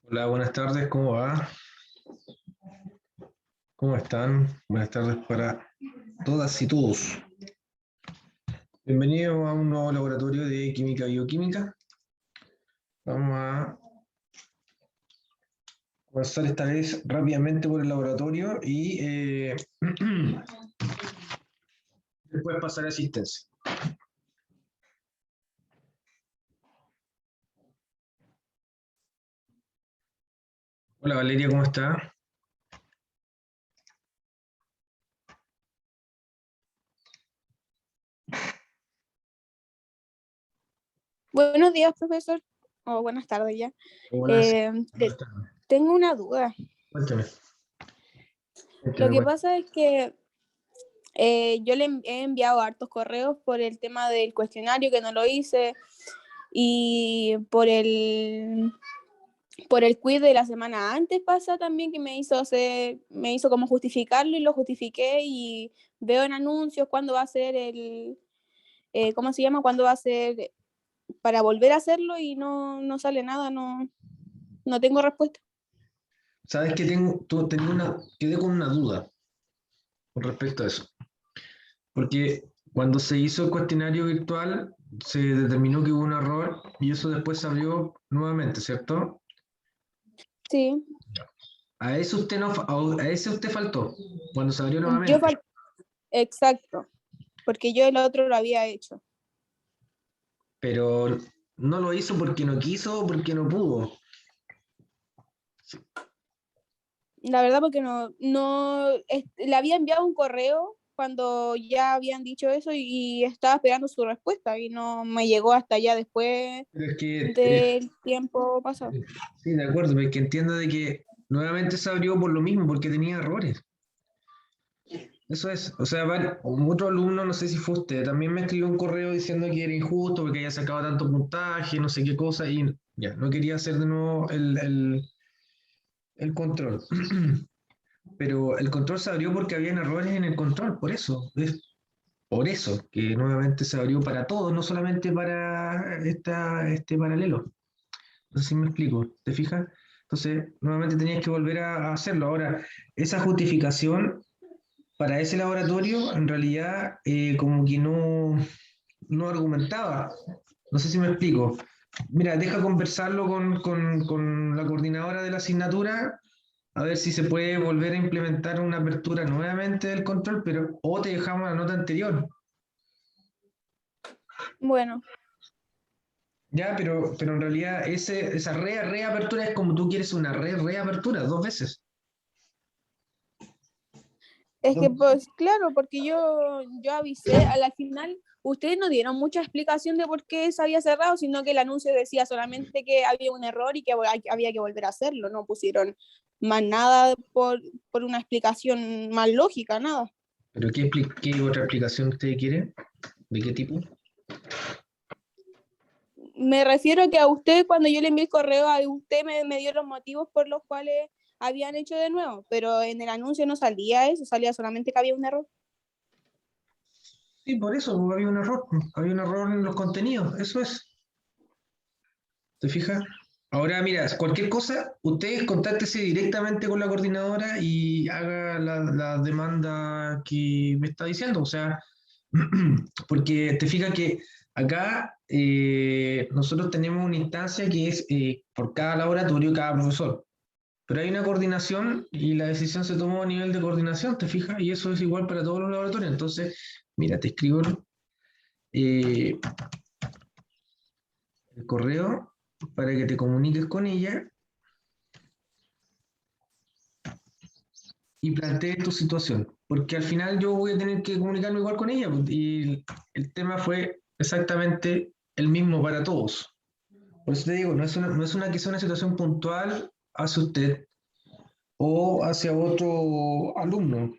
Hola, buenas tardes, ¿cómo va? ¿Cómo están? Buenas tardes para todas y todos. Bienvenidos a un nuevo laboratorio de química y bioquímica. Vamos a pasar esta vez rápidamente por el laboratorio y después pasar a asistencia. Hola Valeria, ¿cómo está? Buenos días, profesor. O buenas tardes ya. Buenas, Te- buenas tardes. tengo una duda. Cuéntame, Lo cuéntame, que cuéntame. pasa es que yo le he enviado hartos correos por el tema del cuestionario que no lo hice y por el quiz de la semana antes pasa también que me hizo como justificarlo y lo justifiqué y veo en anuncios cuándo va a ser ¿cómo se llama? Cuándo va a ser para volver a hacerlo y no sale nada, no tengo respuesta. Sabes que quedé con una duda con respecto a eso. Porque cuando se hizo el cuestionario virtual, se determinó que hubo un error y eso después se abrió nuevamente, ¿cierto? Sí. A eso usted no, a ese usted faltó cuando se abrió Yo nuevamente. fal- Exacto, porque yo el otro lo había hecho. Pero no lo hizo porque no quiso o porque no pudo. La verdad porque le había enviado un correo cuando ya habían dicho eso y estaba esperando su respuesta y no me llegó hasta ya después Pero es que, del tiempo pasado. sí, de acuerdo, pero es que entiendo de que nuevamente se abrió por lo mismo, porque tenía errores. Eso es, o sea, otro alumno, no sé si fue usted, también me escribió un correo diciendo que era injusto porque había sacado tanto puntaje, no sé qué cosa, y ya, no quería hacer de nuevo el control. Pero el control se abrió porque habían errores en el control, por eso, es por eso que nuevamente se abrió para todos, no solamente para este paralelo. No sé si me explico, ¿te fijas? Entonces, nuevamente tenías que volver a hacerlo. Ahora, esa justificación para ese laboratorio, en realidad, como que no argumentaba. No sé si me explico. Mira, deja conversarlo con la coordinadora de la asignatura, a ver si se puede volver a implementar una apertura nuevamente del control, pero o te dejamos la nota anterior. Bueno, Ya, pero en realidad esa reapertura es como tú quieres una reapertura, dos veces. es que pues claro, porque yo avisé, al final ustedes no dieron mucha explicación de por qué se había cerrado, sino que el anuncio decía solamente que había un error y que había que volver a hacerlo, no pusieron más nada por una explicación más lógica, nada. ¿Pero qué otra explicación usted quiere? ¿De qué tipo? Me refiero a que a usted, cuando yo le envié el correo, a usted me dio los motivos por los cuales habían hecho de nuevo, pero en el anuncio no salía eso, salía solamente que había un error. Sí, por eso había un error en los contenidos, eso es. ¿Te fijas? Ahora, mira, cualquier cosa, ustedes contáctese directamente con la coordinadora y haga la demanda que me está diciendo. O sea, porque te fijas que acá nosotros tenemos una instancia que es por cada laboratorio, cada profesor. Pero hay una coordinación y la decisión se tomó a nivel de coordinación, ¿te fijas? Y eso es igual para todos los laboratorios. Entonces, mira, te escribo eh, el correo para que te comuniques con ella y plantees tu situación, porque al final yo voy a tener que comunicarme igual con ella, pues, y el tema fue exactamente el mismo para todos. Por eso te digo, no es una que sea una situación puntual hacia usted o hacia otro alumno.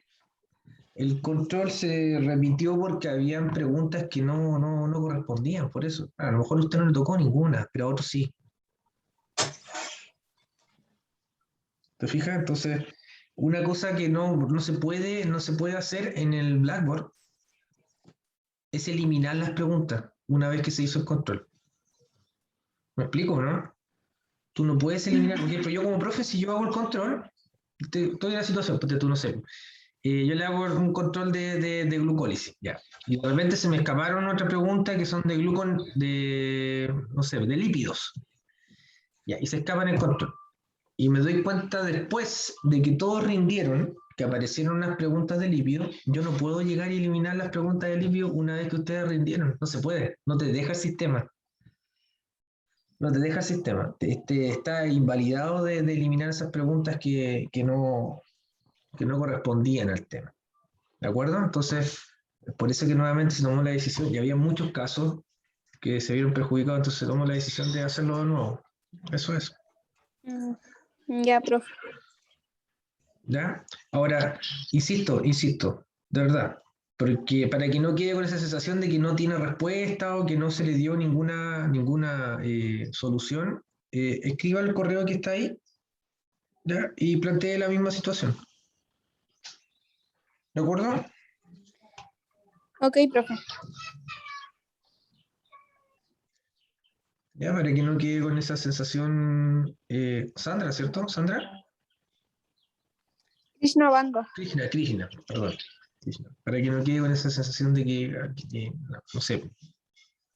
El control se repitió porque habían preguntas que no correspondían, por eso. A lo mejor a usted no le tocó ninguna, pero a otros sí. ¿Te fijas? Entonces, una cosa que no se puede hacer en el Blackboard es eliminar las preguntas una vez que se hizo el control. ¿Me explico, no? Tú no puedes eliminar, por ejemplo, yo como profe, si yo hago el control, estoy en la situación, porque tú no sé, yo le hago un control de glucólisis, ya. Y de repente se me escaparon otras preguntas que son no sé, de lípidos, ya, y se escapan el control. Y me doy cuenta después de que todos rindieron, que aparecieron unas preguntas de lípido, yo no puedo llegar y eliminar las preguntas de lípido una vez que ustedes rindieron. No se puede, no te deja el sistema. No te deja el sistema. Está invalidado de eliminar esas preguntas que no correspondían al tema. ¿De acuerdo? Entonces, por eso que nuevamente se tomó la decisión, y había muchos casos que se vieron perjudicados, entonces se tomó la decisión de hacerlo de nuevo. Eso es. Ya, profe. ¿Ya? Ahora, insisto, de verdad, porque para que no quede con esa sensación de que no tiene respuesta o que no se le dio ninguna solución, escriba el correo que está ahí, ¿ya? Y plantee la misma situación. ¿De acuerdo? Ok, profe. Ya, para que no quede con esa sensación, Sandra, ¿cierto? ¿Sandra? Krishna Banga. Krishna, perdón. Krishna. Para que no quede con esa sensación de que no sé,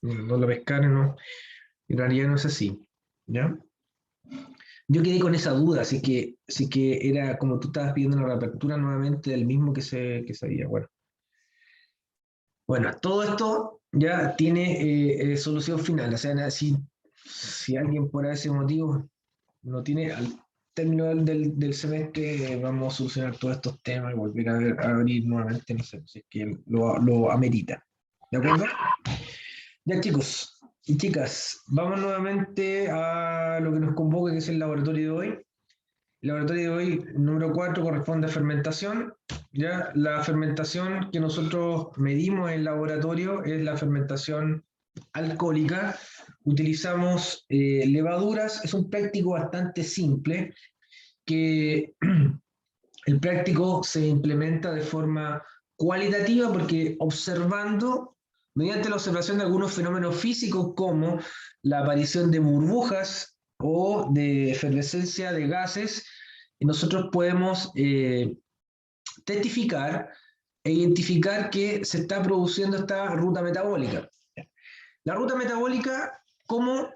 no lo pescaron, no. En realidad no es así. ¿Ya? Yo quedé con esa duda, así que era como tú estabas pidiendo una reapertura nuevamente del mismo que se había. Bueno, todo esto ya tiene solución final. O sea, si alguien por ese motivo no tiene, al término del semestre, vamos a solucionar todos estos temas y volver a abrir nuevamente, no sé, si es que lo amerita. ¿De acuerdo? Ya, chicos y chicas, vamos nuevamente a lo que nos convoca, que es el laboratorio de hoy. El laboratorio de hoy, número 4, corresponde a fermentación. ¿Ya? La fermentación que nosotros medimos en el laboratorio es la fermentación alcohólica. Utilizamos levaduras, es un práctico bastante simple, que el práctico se implementa de forma cualitativa porque observando, mediante la observación de algunos fenómenos físicos como la aparición de burbujas o de efervescencia de gases, nosotros podemos testificar e identificar que se está produciendo esta ruta metabólica. La ruta metabólica, ¿cómo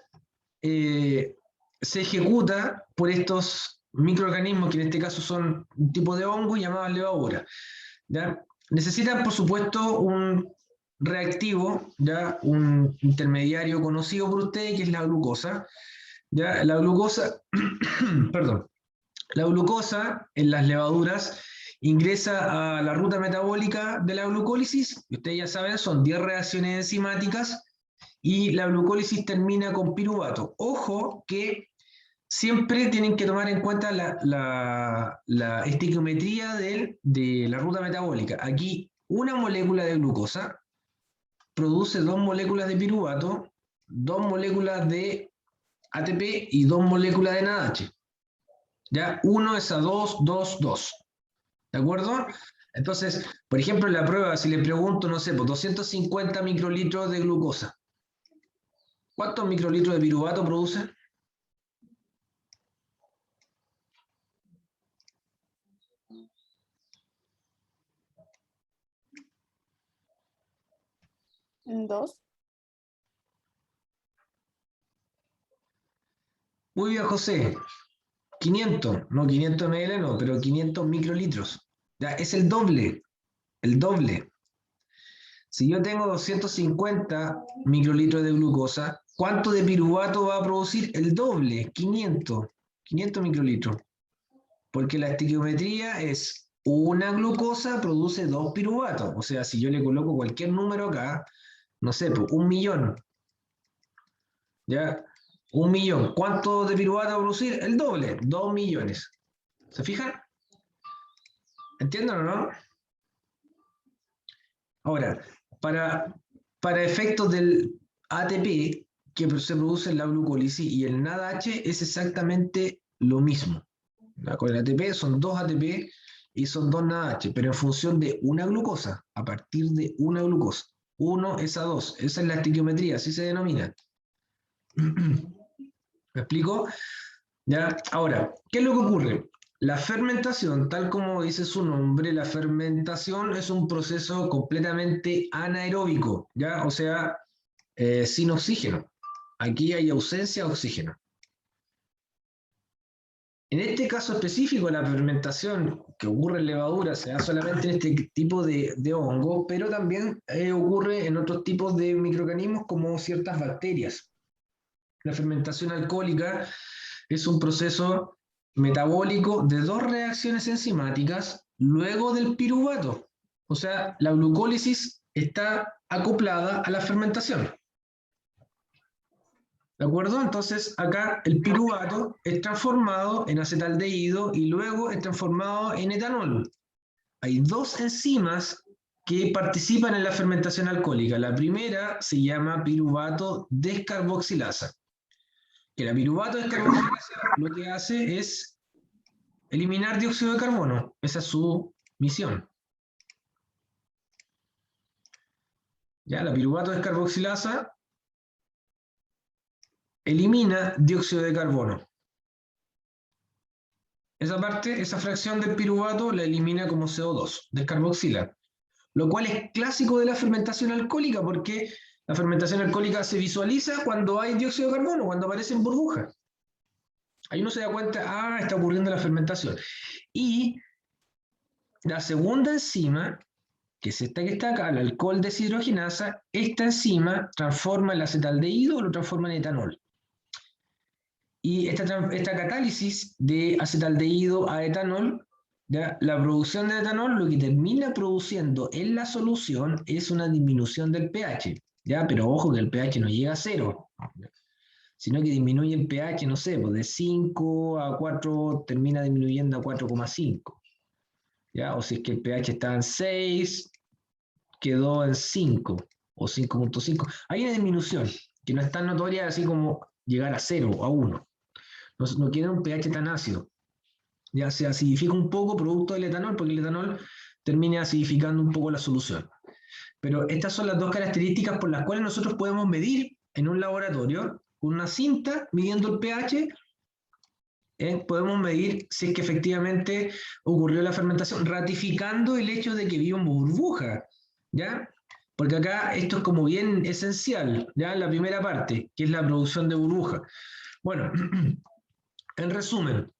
se ejecuta por estos microorganismos, que en este caso son un tipo de hongo llamados levadura? ¿Ya? Necesitan, por supuesto, un reactivo, ¿ya? Un intermediario conocido por ustedes, que es la glucosa. ¿Ya? La glucosa, perdón, la glucosa en las levaduras ingresa a la ruta metabólica de la glucólisis, y ustedes ya saben, son 10 reacciones enzimáticas, y la glucólisis termina con piruvato. Ojo que siempre tienen que tomar en cuenta la estequiometría de la ruta metabólica. Aquí una molécula de glucosa produce 2 moléculas de piruvato, 2 moléculas de ATP y 2 moléculas de NADH. ¿Ya? 1 es a 2, 2, 2. ¿De acuerdo? Entonces, por ejemplo, en la prueba, si le pregunto, no sé, pues 250 microlitros de glucosa, ¿cuántos microlitros de piruvato produce? Dos. Muy bien, José. 500, no 500 ml, no, pero 500 microlitros. Ya, es el doble, el doble. Si yo tengo 250 microlitros de glucosa, ¿cuánto de piruvato va a producir? El doble, 500 microlitros. Porque la estequiometría es una glucosa produce 2 piruvatos. O sea, si yo le coloco cualquier número acá, no sé, pues 1.000.000. ¿Ya? 1.000.000. ¿Cuánto de piruvato va a producir? El doble, 2 millones. ¿Se fijan? ¿Entienden o no? Ahora, para efectos del ATP que se produce en la glucólisis y el NADH es exactamente lo mismo. Con el ATP son 2 ATP y son 2 NADH, pero en función de una glucosa, a partir de una glucosa. 1 es a 2, esa es la estequiometría, así se denomina. ¿Me explico? ¿Ya? Ahora, ¿qué es lo que ocurre? La fermentación, tal como dice su nombre, la fermentación es un proceso completamente anaeróbico, ¿ya? O sea, sin oxígeno. Aquí hay ausencia de oxígeno. En este caso específico, la fermentación que ocurre en levadura se da solamente en este tipo de hongo, pero también ocurre en otros tipos de microorganismos como ciertas bacterias. La fermentación alcohólica es un proceso metabólico de dos reacciones enzimáticas luego del piruvato. O sea, la glucólisis está acoplada a la fermentación. ¿De acuerdo? Entonces, acá el piruvato es transformado en acetaldehído y luego es transformado en etanol. Hay dos enzimas que participan en la fermentación alcohólica. La primera se llama piruvato descarboxilasa. Que la piruvato descarboxilasa lo que hace es eliminar dióxido de carbono. Esa es su misión. Ya, la piruvato descarboxilasa elimina dióxido de carbono. Esa parte, esa fracción del piruvato la elimina como CO2, descarboxila. Lo cual es clásico de la fermentación alcohólica, porque la fermentación alcohólica se visualiza cuando hay dióxido de carbono, cuando aparecen burbujas. Ahí uno se da cuenta, ah, está ocurriendo la fermentación. Y la segunda enzima, que es esta que está acá, la alcohol deshidrogenasa, esta enzima transforma el acetaldehído o lo transforma en etanol. Y esta catálisis de acetaldehído a etanol, ¿ya? La producción de etanol lo que termina produciendo en la solución es una disminución del pH, ¿ya? Pero ojo que el pH no llega a 0, sino que disminuye el pH, no sé, pues de 5 a 4 termina disminuyendo a 4,5, ¿ya? O si es que el pH estaba en 6, quedó en 5 o 5,5. Hay una disminución que no es tan notoria así como llegar a 0 o a 1. No quiere un pH tan ácido. Ya se acidifica un poco producto del etanol, porque el etanol termina acidificando un poco la solución. Pero estas son las dos características por las cuales nosotros podemos medir en un laboratorio, con una cinta, midiendo el pH, podemos medir si es que efectivamente ocurrió la fermentación, ratificando el hecho de que viva en burbuja, ¿ya? Porque acá esto es como bien esencial, ¿ya? La primera parte, que es la producción de burbuja. Bueno, en resumen,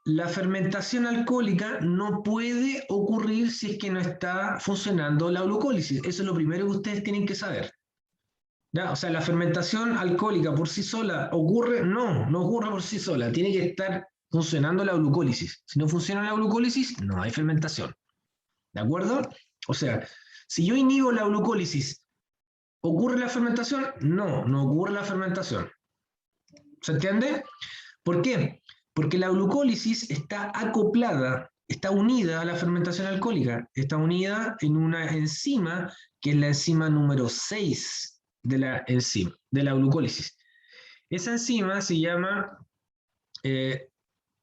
la fermentación alcohólica no puede ocurrir si es que no está funcionando la glucólisis. Eso es lo primero que ustedes tienen que saber. ¿Ya? O sea, la fermentación alcohólica por sí sola ocurre, no ocurre por sí sola. Tiene que estar funcionando la glucólisis. Si no funciona la glucólisis, no hay fermentación. ¿De acuerdo? O sea, si yo inhibo la glucólisis, ¿ocurre la fermentación? No ocurre la fermentación. ¿Se entiende? ¿Por qué? Porque la glucólisis está acoplada, está unida a la fermentación alcohólica, está unida en una enzima que es la enzima número 6 de la enzima, de la glucólisis. Esa enzima se llama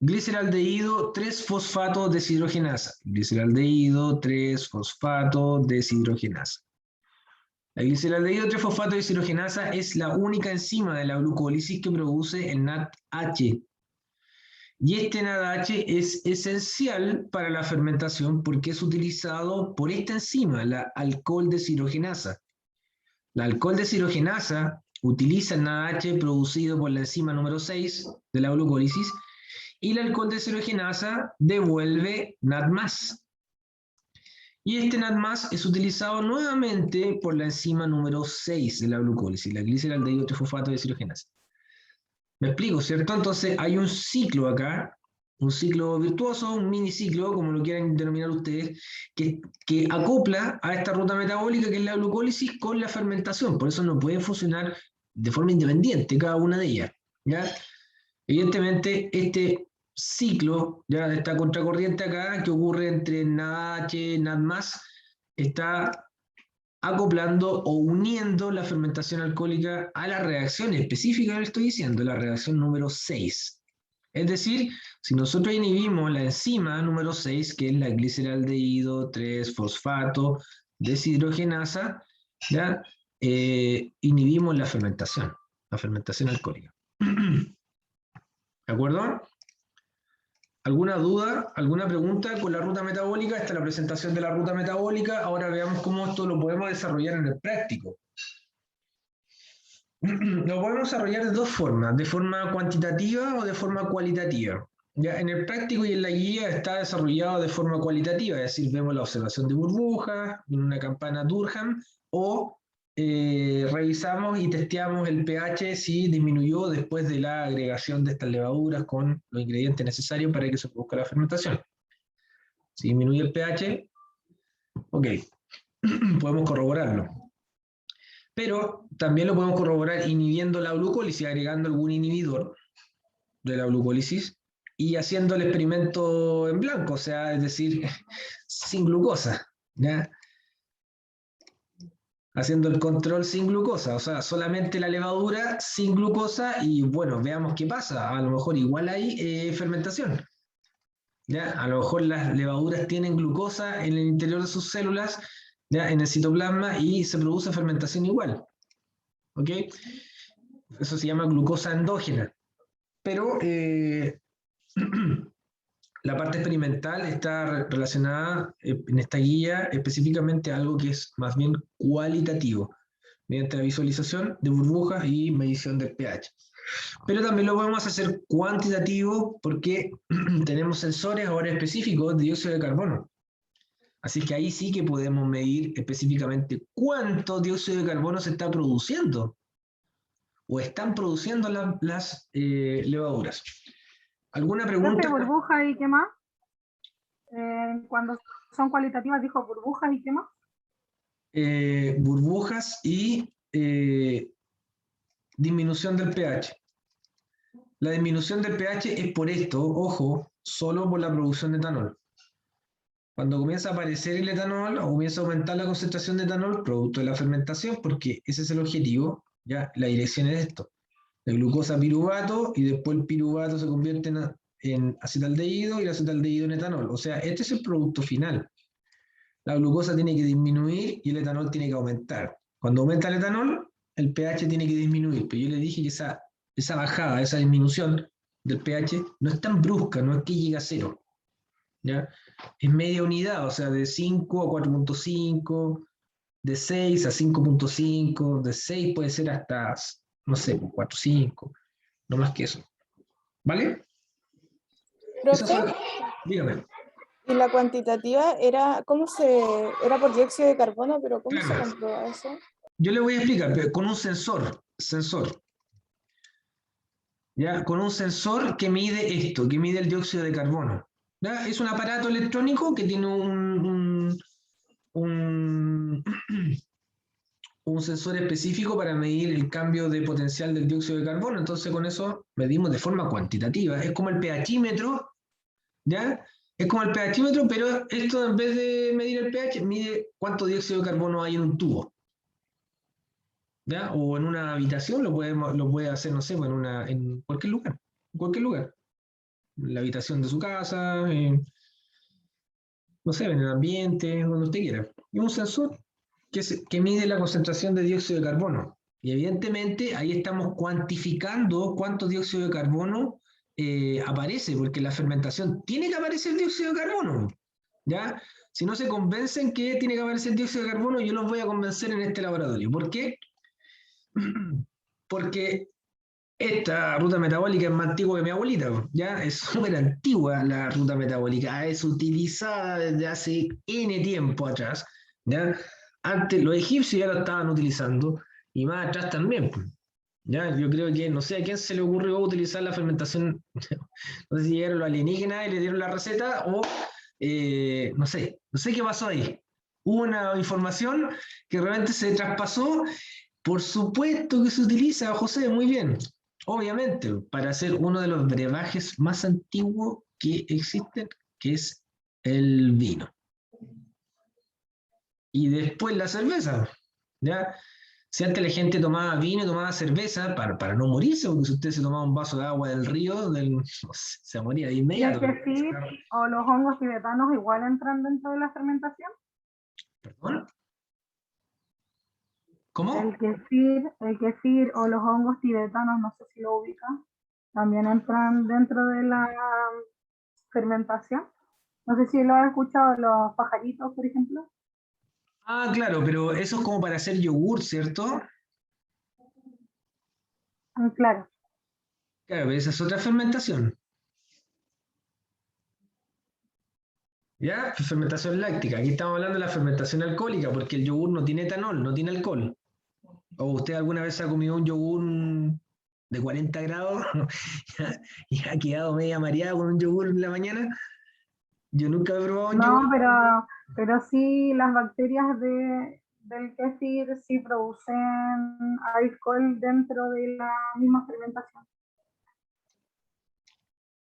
gliceraldehído 3-fosfato deshidrogenasa. Gliceraldehído 3-fosfato deshidrogenasa. La gliceraldehído 3-fosfato deshidrogenasa es la única enzima de la glucólisis que produce el NADH. Y este NADH es esencial para la fermentación porque es utilizado por esta enzima, la alcohol deshidrogenasa. La alcohol deshidrogenasa utiliza el NADH producido por la enzima número 6 de la glucólisis y la alcohol deshidrogenasa devuelve NAD+. Y este NAD+ es utilizado nuevamente por la enzima número 6 de la glucólisis, la gliceraldehído 3-fosfato deshidrogenasa. Me explico, ¿cierto? Entonces hay un ciclo acá, un ciclo virtuoso, un miniciclo, como lo quieran denominar ustedes, que acopla a esta ruta metabólica que es la glucólisis con la fermentación. Por eso no pueden funcionar de forma independiente cada una de ellas, ¿ya? Evidentemente, este ciclo, ya de esta contracorriente acá, que ocurre entre NADH, NAD+, está acoplando o uniendo la fermentación alcohólica a la reacción específica que le estoy diciendo, la reacción número 6. Es decir, si nosotros inhibimos la enzima número 6, que es la gliceraldehído 3-fosfato deshidrogenasa, ¿ya? Inhibimos la fermentación alcohólica. ¿De acuerdo? ¿Alguna duda, alguna pregunta con la ruta metabólica? Esta es la presentación de la ruta metabólica. Ahora veamos cómo esto lo podemos desarrollar en el práctico. Lo podemos desarrollar de dos formas, de forma cuantitativa o de forma cualitativa. Ya, en el práctico y en la guía está desarrollado de forma cualitativa, es decir, vemos la observación de burbujas en una campana Durham o revisamos y testeamos el pH si disminuyó después de la agregación de estas levaduras con los ingredientes necesarios para que se produzca la fermentación. Si disminuye el pH, ok, podemos corroborarlo. Pero también lo podemos corroborar inhibiendo la glucólisis, agregando algún inhibidor de la glucólisis y haciendo el experimento en blanco, o sea, es decir, sin glucosa, ¿ya? Haciendo el control sin glucosa, o sea, solamente la levadura sin glucosa y bueno, veamos qué pasa. A lo mejor igual hay fermentación, ¿ya? A lo mejor las levaduras tienen glucosa en el interior de sus células, ¿ya? En el citoplasma y se produce fermentación igual, ¿ok? Eso se llama glucosa endógena. Pero la parte experimental está relacionada en esta guía específicamente a algo que es más bien cualitativo, mediante la visualización de burbujas y medición del pH. Pero también lo podemos hacer cuantitativo porque tenemos sensores ahora específicos de dióxido de carbono. Así que ahí sí que podemos medir específicamente cuánto dióxido de carbono se está produciendo o están produciendo las levaduras. ¿Alguna pregunta? ¿Burbujas y qué más? Cuando son cualitativas, dijo burbujas y qué más. Burbujas y disminución del pH. La disminución del pH es por esto, ojo, solo por la producción de etanol. Cuando comienza a aparecer el etanol o comienza a aumentar la concentración de etanol, producto de la fermentación, porque ese es el objetivo, ya la dirección es esto. La glucosa piruvato y después el piruvato se convierte en acetaldehído y el acetaldehído en etanol. O sea, este es el producto final. La glucosa tiene que disminuir y el etanol tiene que aumentar. Cuando aumenta el etanol, el pH tiene que disminuir. Pero yo le dije que esa bajada, esa disminución del pH no es tan brusca, no es que llegue a cero, ¿ya? Es media unidad, o sea, de 5 a 4.5, de 6 a 5.5, de 6 puede ser hasta, no sé, 4.5, no más que eso. ¿Vale? Profe, Dígame. y la cuantitativa era, era por dióxido de carbono, pero ¿cómo se Claro. comprueba eso? Yo le voy a explicar, pero con un sensor. ¿Ya? Con un sensor que mide esto, que mide el dióxido de carbono. ¿Ya? Es un aparato electrónico que tiene un sensor específico para medir el cambio de potencial del dióxido de carbono. Entonces con eso medimos de forma cuantitativa. Es como el pHímetro, ¿ya? Es como el pHímetro, pero esto en vez de medir el pH, mide cuánto dióxido de carbono hay en un tubo. ¿Ya? O en una habitación lo puede hacer, no sé, en cualquier lugar. En cualquier lugar. En la habitación de su casa, no sé, en el ambiente, donde usted quiera. Y un sensor que mide la concentración de dióxido de carbono. Y evidentemente ahí estamos cuantificando cuánto dióxido de carbono aparece, porque en la fermentación tiene que aparecer dióxido de carbono. ¿Ya? Si no se convencen que tiene que aparecer dióxido de carbono, yo los voy a convencer en este laboratorio. ¿Por qué? Porque esta ruta metabólica es más antigua que mi abuelita, ¿ya? Es súper antigua la ruta metabólica, es utilizada desde hace N tiempo atrás, ¿ya? Antes los egipcios ya lo estaban utilizando y más atrás también, ¿ya? Yo creo que, no sé a quién se le ocurrió utilizar la fermentación, no sé si llegaron los alienígenas y le dieron la receta o no sé qué pasó ahí. Hubo una información que realmente se traspasó. Por supuesto que se utiliza, José, muy bien. Obviamente, para hacer uno de los brebajes más antiguos que existen, que es el vino. Y después la cerveza, ¿ya? Si antes la gente tomaba vino y tomaba cerveza para no morirse, porque si usted se tomaba un vaso de agua del río, se moría de inmediato. ¿Y el kefir o los hongos tibetanos igual entran dentro de la fermentación? ¿Perdón? ¿Cómo? El kefir o los hongos tibetanos, no sé si lo ubican. también entran dentro de la fermentación. No sé si lo has escuchado, los pajaritos, por ejemplo. Ah, claro, pero eso es como para hacer yogur, ¿cierto? Claro, Claro, pero esa es otra fermentación. ¿Ya? Fermentación láctica. Aquí estamos hablando de la fermentación alcohólica, porque el yogur no tiene etanol, no tiene alcohol. ¿O usted alguna vez ha comido un yogur de 40 grados y ha quedado media mareado con un yogur en la mañana? Yo nunca he probado un yogur. no, pero sí las bacterias del kéfir sí producen alcohol dentro de la misma fermentación.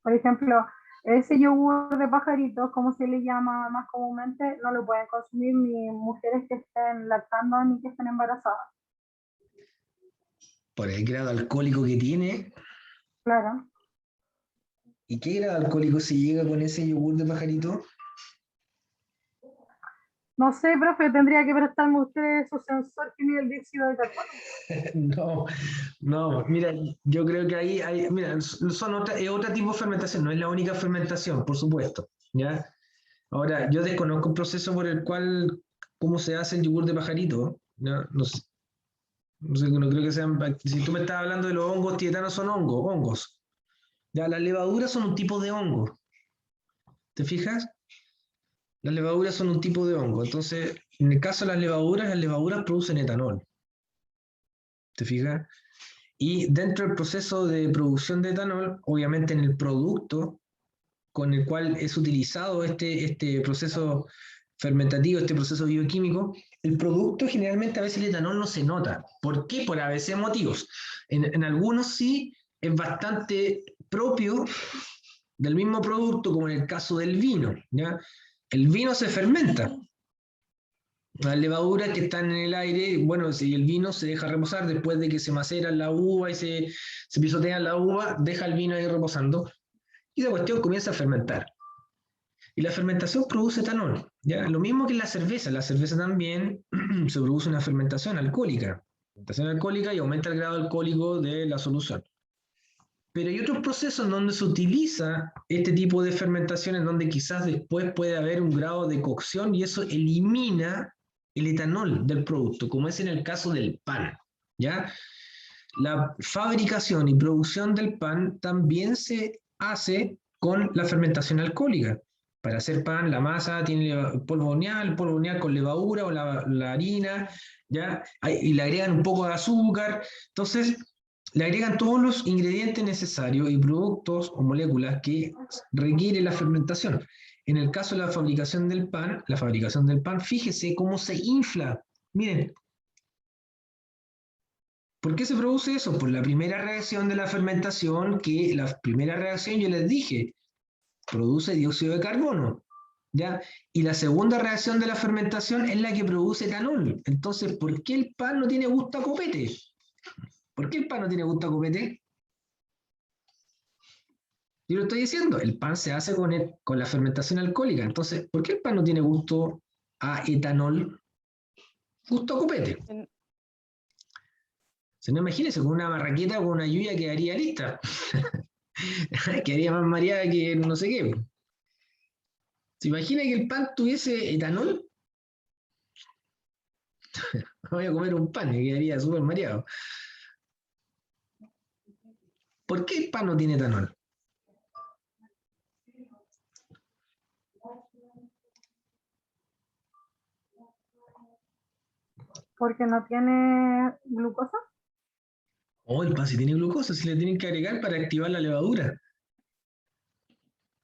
Por ejemplo, ese yogur de pajaritos, como se le llama más comúnmente, no lo pueden consumir ni mujeres que estén lactando ni que estén embarazadas. Por el grado alcohólico que tiene. Claro. ¿Y qué grado alcohólico se llega con ese yogur de pajarito? No sé, profe, tendría que prestarme usted su sensor que mide el dióxido de carbono. No, no, mira, yo creo que ahí hay, mira, es otro tipo de fermentación, no es la única fermentación, por supuesto, ¿ya? Ahora, yo desconozco el proceso por el cual, cómo se hace el yogur de pajarito, ¿no? No sé, no creo que sean, si tú me estás hablando de los hongos tibetanos, son hongos, ya, las levaduras son un tipo de hongo, ¿te fijas? Las levaduras son un tipo de hongo, entonces, en el caso de las levaduras producen etanol, ¿te fijas? Y dentro del proceso de producción de etanol, obviamente en el producto con el cual es utilizado este proceso fermentativo, este proceso bioquímico, el producto generalmente a veces el etanol no se nota. ¿Por qué? Por a veces motivos. En algunos sí es bastante propio del mismo producto, como en el caso del vino, ¿ya? El vino se fermenta. Las levaduras que están en el aire, bueno, si el vino se deja reposar después de que se macera la uva y se pisotea la uva, deja el vino ahí reposando y la cuestión comienza a fermentar. Y la fermentación produce etanol, ¿ya? Lo mismo que en la cerveza también se produce una fermentación alcohólica. Fermentación alcohólica y aumenta el grado alcohólico de la solución. Pero hay otros procesos en donde se utiliza este tipo de fermentación en donde quizás después puede haber un grado de cocción y eso elimina el etanol del producto, como es en el caso del pan, ¿ya? La fabricación y producción del pan también se hace con la fermentación alcohólica. Para hacer pan, la masa tiene el polvo horneal con levadura o la harina, ¿ya? Y le agregan un poco de azúcar. Entonces, le agregan todos los ingredientes necesarios y productos o moléculas que requiere la fermentación. En el caso de la fabricación del pan, fíjese cómo se infla. Miren, ¿por qué se produce eso? Por la primera reacción de la fermentación, que la primera reacción, yo les dije, produce dióxido de carbono, ¿ya? Y la segunda reacción de la fermentación es la que produce etanol. Entonces, ¿por qué el pan no tiene gusto a copete? ¿Por qué el pan no tiene gusto a copete? Yo lo estoy diciendo, el pan se hace con la fermentación alcohólica. Entonces, ¿por qué el pan no tiene gusto a etanol? Gusto a copete. Si no, imagínense, con una marraqueta o con una lluvia quedaría lista. Quedaría más mareada que no sé qué. ¿Se imagina que el pan tuviese etanol? Voy a comer un pan y quedaría súper mareado. ¿Por qué el pan no tiene etanol? Porque no tiene glucosa. Oh, el pan sí tiene glucosa, si le tienen que agregar para activar la levadura.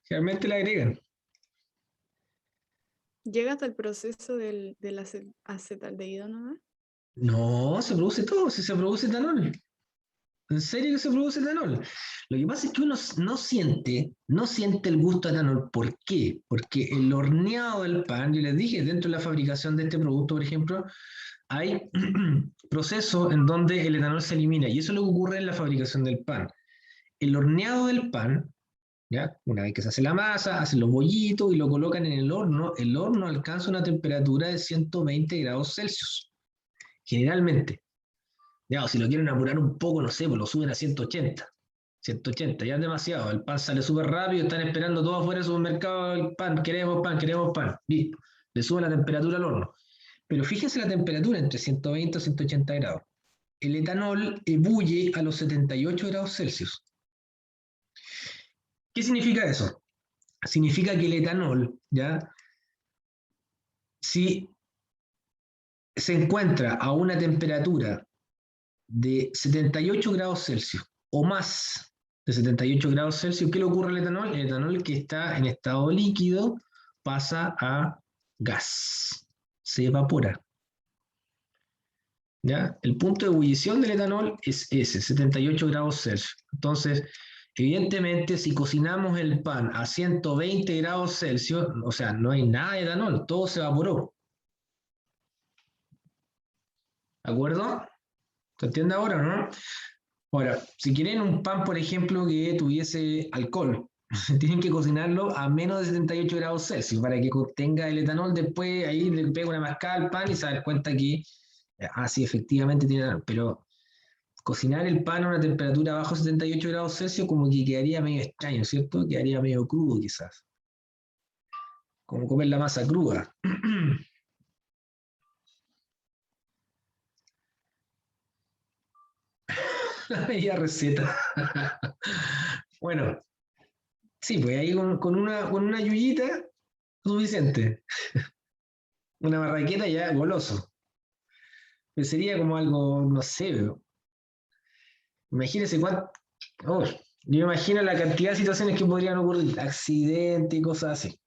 Generalmente la agregan. ¿Llega hasta el proceso del acetaldehído nomás? No, se produce todo, si se produce etanol. ¿En serio que se produce etanol? Lo que pasa es que uno no siente el gusto de etanol. ¿Por qué? Porque el horneado del pan, yo les dije, dentro de la fabricación de este producto, por ejemplo, hay procesos en donde el etanol se elimina y eso es lo que ocurre en la fabricación del pan. El horneado del pan, ¿ya? Una vez que se hace la masa, hacen los bollitos y lo colocan en el horno alcanza una temperatura de 120 grados Celsius, generalmente. Ya, o si lo quieren apurar un poco, no sé, pues lo suben a 180. 180, ya es demasiado. El pan sale súper rápido, están esperando todos afuera del supermercado el pan, queremos pan. Listo. Le sube la temperatura al horno. Pero fíjense la temperatura entre 120 y 180 grados. El etanol ebulle a los 78 grados Celsius. ¿Qué significa eso? Significa que el etanol, ¿ya? Si se encuentra a una temperatura de 78 grados Celsius o más de 78 grados Celsius, ¿qué le ocurre al etanol? El etanol que está en estado líquido pasa a gas, se evapora. ¿Ya? El punto de ebullición del etanol es ese, 78 grados Celsius. Entonces, evidentemente, si cocinamos el pan a 120 grados Celsius, o sea, no hay nada de etanol, todo se evaporó. ¿De acuerdo? ¿Se entiende ahora, no? Ahora, si quieren un pan, por ejemplo, que tuviese alcohol, tienen que cocinarlo a menos de 78 grados Celsius para que contenga el etanol. Después ahí le pega una mascada al pan y se da cuenta que, sí, efectivamente tiene etanol. Pero cocinar el pan a una temperatura bajo 78 grados Celsius como que quedaría medio extraño, ¿cierto? Quedaría medio crudo quizás. Como comer la masa cruda. La media receta. Bueno, sí, pues ahí con una yuyita suficiente. Una barraqueta ya goloso. Pero sería como algo, no sé, imagínense cuánto. Oh, yo me imagino la cantidad de situaciones que podrían ocurrir, accidentes y cosas así.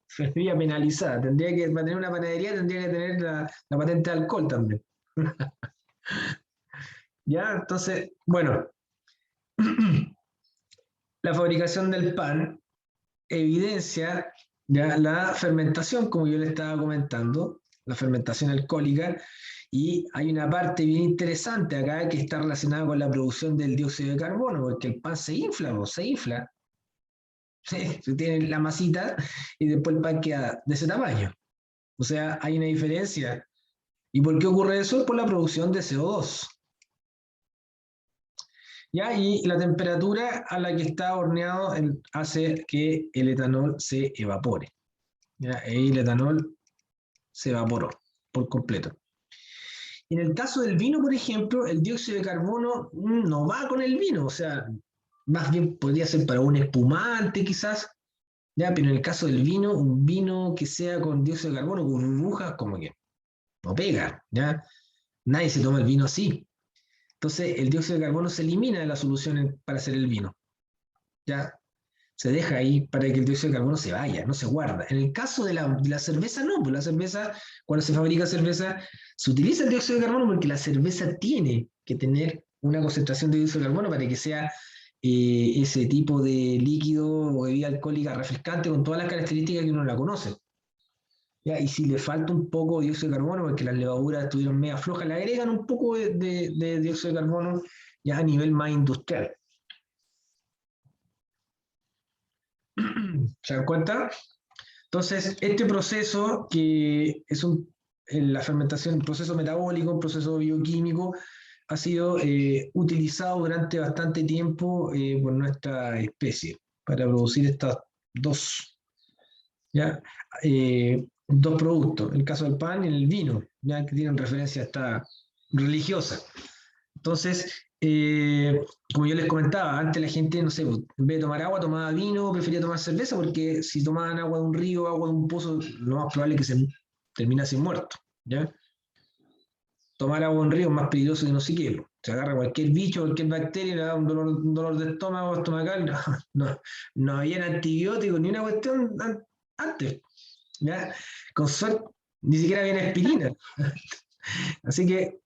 Sería penalizada. Tendría que, para tener una panadería, tendría que tener la patente de alcohol también. Ya, entonces, bueno, la fabricación del pan evidencia ya la fermentación, como yo le estaba comentando, la fermentación alcohólica, y hay una parte bien interesante acá que está relacionada con la producción del dióxido de carbono, porque el pan se infla, ¿no? Se infla. Se tiene la masita y después el pan queda de ese tamaño. O sea, hay una diferencia. ¿Y por qué ocurre eso? Por la producción de CO2. ¿Ya? Y la temperatura a la que está horneado hace que el etanol se evapore. ¿Ya? Y el etanol se evaporó por completo. En el caso del vino, por ejemplo, el dióxido de carbono no va con el vino, o sea, más bien podría ser para un espumante quizás, ¿ya? Pero en el caso del vino, un vino que sea con dióxido de carbono, con burbujas, como que no pega, ¿ya? Nadie se toma el vino así. Entonces, el dióxido de carbono se elimina de la solución para hacer el vino, ¿ya? Se deja ahí para que el dióxido de carbono se vaya, no se guarda. En el caso de la cerveza, no, pues la cerveza, cuando se fabrica cerveza, se utiliza el dióxido de carbono porque la cerveza tiene que tener una concentración de dióxido de carbono para que sea ese tipo de líquido o bebida alcohólica refrescante con todas las características que uno la conoce. ¿Ya? Y si le falta un poco de dióxido de carbono, porque las levaduras estuvieron media flojas, le agregan un poco de dióxido de carbono ya a nivel más industrial. ¿Se dan cuenta? Entonces, este proceso que es la fermentación, un proceso metabólico, un proceso bioquímico, ha sido utilizado durante bastante tiempo por nuestra especie para producir estas dos, ¿ya? Dos productos, el caso del pan y el vino, ya que tienen referencia hasta religiosa. Entonces, como yo les comentaba, antes la gente, no sé, en vez de tomar agua, tomaba vino, prefería tomar cerveza, porque si tomaban agua de un río, agua de un pozo, lo más probable es que se terminase muerto, ¿ya? Tomar agua de un río es más peligroso que no sé qué. Se agarra cualquier bicho, cualquier bacteria, le da un dolor de estómago, estomacal, no había antibióticos ni una cuestión antes, ¿ya? Con suerte, ni siquiera había aspirina. Así que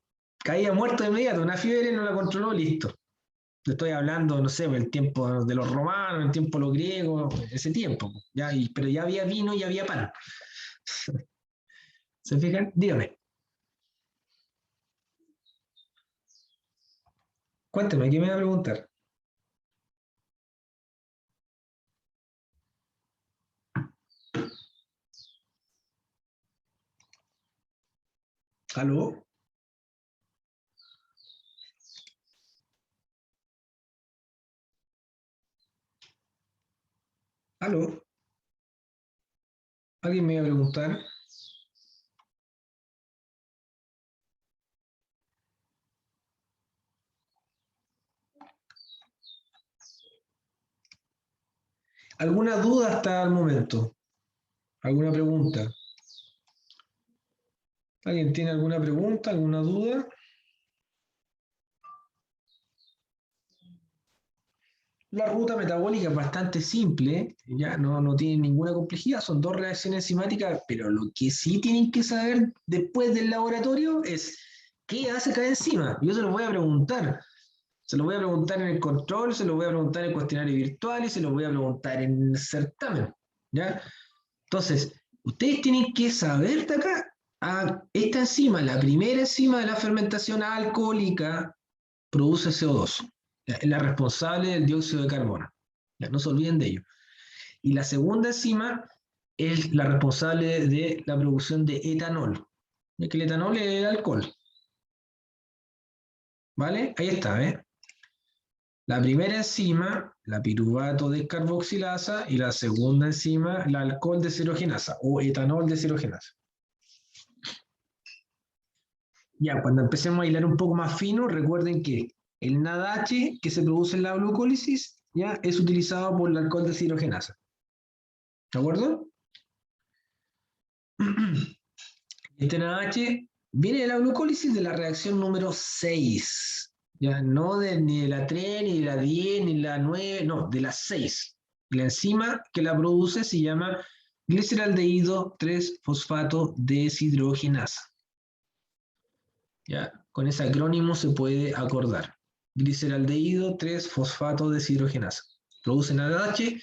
caía muerto de inmediato, una fiebre no la controló, listo. Estoy hablando, no sé, el tiempo de los romanos, el tiempo de los griegos, ese tiempo, ¿ya? Pero ya había vino y había pan. ¿Se fijan? Dígame, cuénteme, ¿qué me va a preguntar? ¿Aló? ¿Aló? ¿Alguien me iba a preguntar? ¿Alguna duda hasta el momento? ¿Alguna pregunta? ¿Alguien tiene alguna pregunta, alguna duda? La ruta metabólica es bastante simple, ya no tiene ninguna complejidad, son dos reacciones enzimáticas, pero lo que sí tienen que saber después del laboratorio es qué hace cada enzima. Yo se los voy a preguntar. Se lo voy a preguntar en el control, se lo voy a preguntar en el cuestionario virtual y se lo voy a preguntar en el certamen. ¿Ya? Entonces, ustedes tienen que saber de acá, esta enzima, la primera enzima de la fermentación alcohólica, produce CO2. ¿Ya? Es la responsable del dióxido de carbono. ¿Ya? No se olviden de ello. Y la segunda enzima es la responsable de la producción de etanol. ¿Ya? Que el etanol es el alcohol. ¿Vale? Ahí está, ¿eh? La primera enzima, la piruvato descarboxilasa, y la segunda enzima, la alcohol deshidrogenasa o etanol deshidrogenasa. Ya, cuando empecemos a hilar un poco más fino, recuerden que el NADH que se produce en la glucólisis ya es utilizado por la alcohol deshidrogenasa. ¿De acuerdo? Este NADH viene de la glucólisis de la reacción número 6. Ya, no ni de la 3, ni de la 10, ni de la 9, no, de la 6. La enzima que la produce se llama gliceraldehído 3-fosfato deshidrogenasa. Ya, con ese acrónimo se puede acordar. Gliceraldehído 3-fosfato deshidrogenasa. Produce NADH,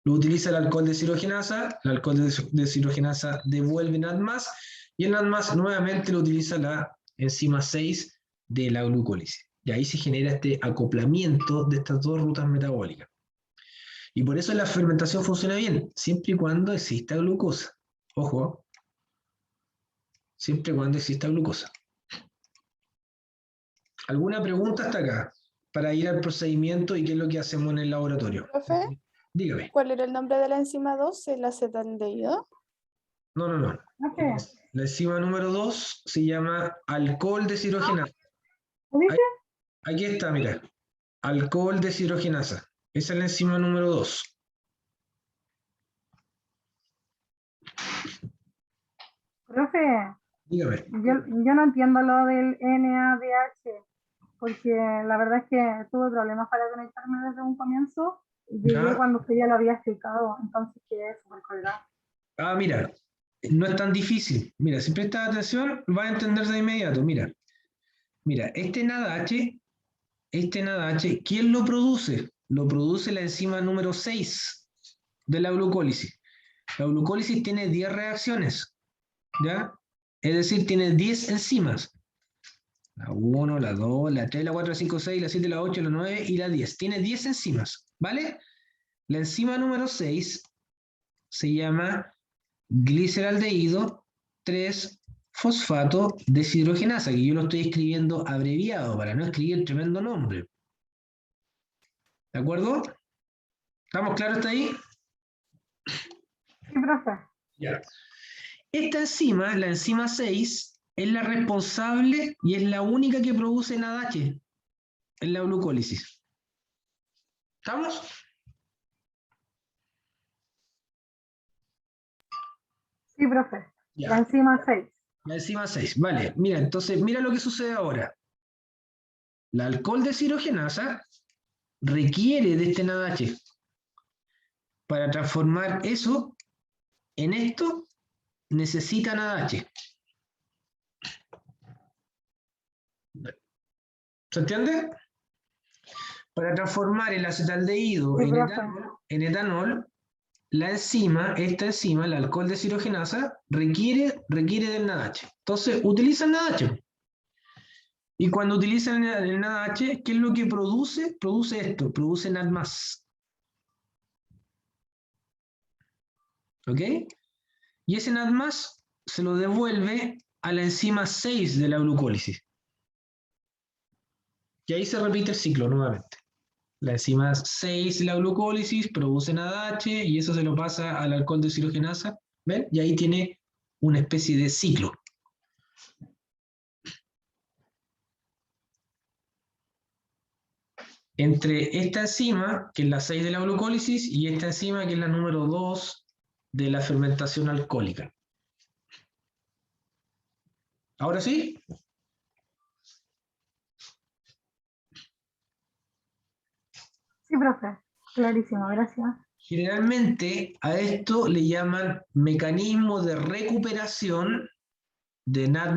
lo utiliza el alcohol deshidrogenasa, el alcohol deshidrogenasa devuelve NADMAS y el NADMAS nuevamente lo utiliza la enzima 6 de la glucólisis. Y ahí se genera este acoplamiento de estas dos rutas metabólicas. Y por eso la fermentación funciona bien, siempre y cuando exista glucosa. Ojo, siempre y cuando exista glucosa. ¿Alguna pregunta hasta acá? Para ir al procedimiento y qué es lo que hacemos en el laboratorio. Profe, Dígame. ¿cuál era el nombre de la enzima 2? ¿El acetaldehído? No. Ok. La enzima número 2 se llama alcohol deshidrogenasa. ¿Lo dice? Aquí está, mira. Alcohol deshidrogenasa. Esa es la enzima número 2. Profe, Dígame. yo no entiendo lo del NADH, porque la verdad es que tuve problemas para conectarme desde un comienzo y llegué ¿Ya? cuando usted ya lo había explicado, entonces quedé súper colgada. Mira. No es tan difícil. Mira, si prestas atención, vas a entender de inmediato. Mira, este NADH, ¿quién lo produce? Lo produce la enzima número 6 de la glucólisis. La glucólisis tiene 10 reacciones, ¿ya? Es decir, tiene 10 enzimas. La 1, la 2, la 3, la 4, la 5, 6, la 7, la 8, la 9 y la 10. Tiene 10 enzimas, ¿vale? La enzima número 6 se llama gliceraldehído 3-fosfato deshidrogenasa, que yo lo estoy escribiendo abreviado para no escribir el tremendo nombre. ¿De acuerdo? ¿Estamos claros hasta ahí? Sí, profe. Ya. Esta enzima, la enzima 6, es la responsable y es la única que produce NADH en la glucólisis. ¿Estamos? Sí, profe. Ya. La enzima 6. La enzima 6, vale. Mira, entonces, mira lo que sucede ahora. La alcohol deshidrogenasa requiere de este NADH para transformar eso en esto, necesita NADH. ¿Se entiende? Para transformar el acetaldehído Sí, en profe. etanol, esta enzima, la alcohol deshidrogenasa, requiere del NADH. Entonces, utilizan NADH. Y cuando utilizan el NADH, ¿qué es lo que produce? Produce esto, produce NADMAS. ¿Ok? Y ese NADMAS se lo devuelve a la enzima 6 de la glucólisis. Y ahí se repite el ciclo nuevamente. La enzima 6 de la glucólisis produce NADH y eso se lo pasa al alcohol deshidrogenasa. ¿Ven? Y ahí tiene una especie de ciclo. Entre esta enzima, que es la 6 de la glucólisis, y esta enzima, que es la número 2 de la fermentación alcohólica. ¿Ahora sí? Sí, profe. Clarísimo, gracias. Generalmente a esto le llaman mecanismo de recuperación de NAD+.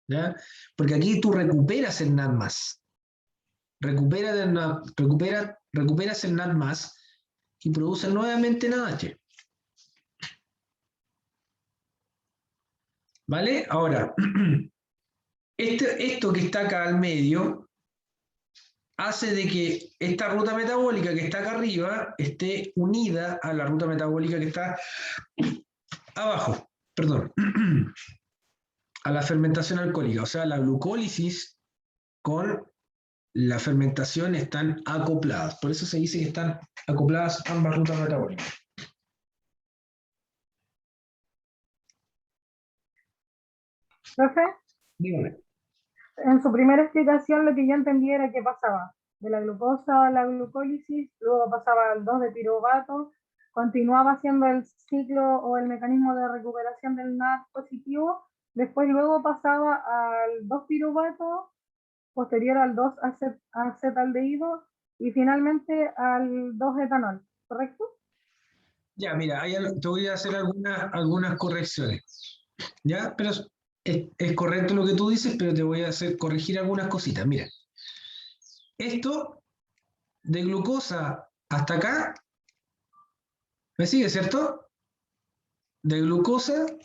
¿Ya? Porque aquí tú recuperas el NAD+. Recuperas el NAD+, y produces nuevamente NADH. ¿Vale? Ahora, esto que está acá al medio hace de que esta ruta metabólica que está acá arriba esté unida a la ruta metabólica que está abajo, perdón, a la fermentación alcohólica. O sea, la glucólisis con la fermentación están acopladas. Por eso se dice que están acopladas ambas rutas metabólicas. Profe, Dígame. en su primera explicación lo que yo entendí era que pasaba de la glucosa a la glucólisis, luego pasaba al 2 de piruvato, continuaba haciendo el ciclo o el mecanismo de recuperación del NAD positivo, después luego pasaba al 2 piruvato, posterior al 2 acetaldehído y finalmente al 2 etanol, ¿correcto? Ya, mira, te voy a hacer algunas correcciones. ¿Ya? Pero es correcto lo que tú dices, pero te voy a corregir algunas cositas. Mira, esto de glucosa hasta acá, ¿me sigue, cierto? De glucosa Sí,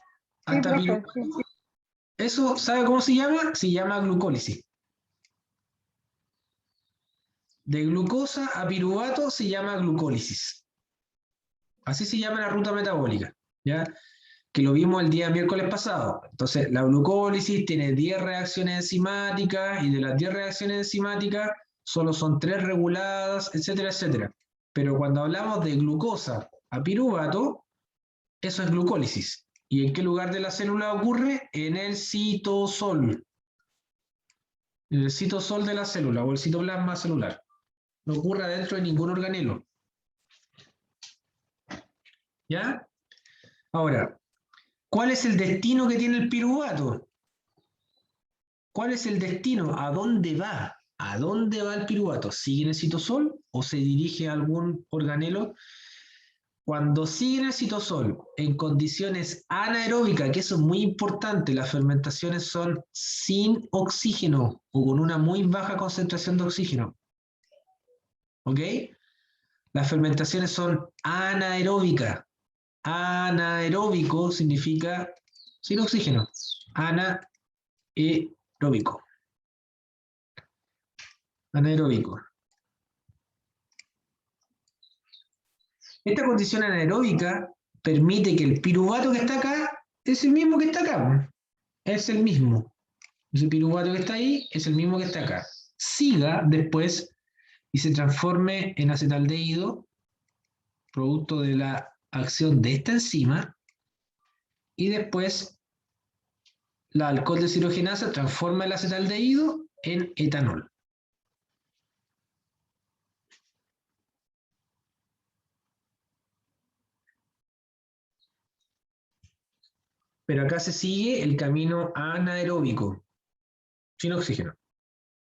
hasta profe, piruvato. sí. Eso, ¿sabe cómo se llama? Se llama glucólisis. De glucosa a piruvato se llama glucólisis. Así se llama la ruta metabólica, ¿ya? Que lo vimos el día miércoles pasado. Entonces, la glucólisis tiene 10 reacciones enzimáticas y de las 10 reacciones enzimáticas solo son 3 reguladas, etcétera, etcétera. Pero cuando hablamos de glucosa a piruvato, eso es glucólisis. ¿Y en qué lugar de la célula ocurre? En el citosol. En el citosol de la célula o el citoplasma celular. No ocurre adentro de ningún organelo. ¿Ya? Ahora, ¿cuál es el destino que tiene el piruvato? ¿Cuál es el destino? ¿A dónde va? ¿A dónde va el piruvato? ¿Sigue en el citosol o se dirige a algún organelo? Cuando sigue en el citosol en condiciones anaeróbicas, que eso es muy importante, las fermentaciones son sin oxígeno o con una muy baja concentración de oxígeno. ¿Ok? Las fermentaciones son anaeróbicas. Anaeróbico significa sin oxígeno. Anaeróbico. Anaeróbico. Esta condición anaeróbica permite que el piruvato que está acá es el mismo que está acá. Es el mismo. Ese piruvato que está ahí es el mismo que está acá. Siga después y se transforme en acetaldehído, producto de la acción de esta enzima, y después la alcohol deshidrogenasa transforma el acetaldehído en etanol. Pero acá se sigue el camino anaeróbico, sin oxígeno.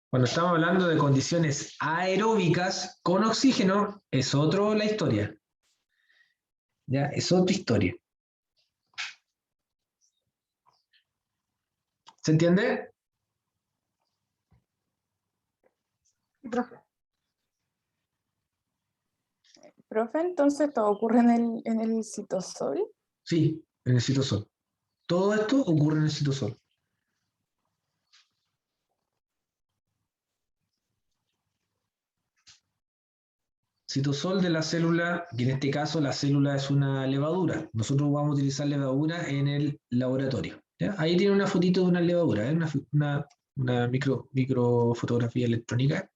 Cuando estamos hablando de condiciones aeróbicas con oxígeno, es otra la historia. ¿Ya? Es otra historia. ¿Se entiende? Sí, profe. Profe, entonces todo ocurre en el citosol. Sí, en el citosol. Todo esto ocurre en el citosol. Citosol de la célula, y en este caso la célula es una levadura. Nosotros vamos a utilizar levadura en el laboratorio. ¿Ya? Ahí tiene una fotito de una levadura, una microfotografía electrónica.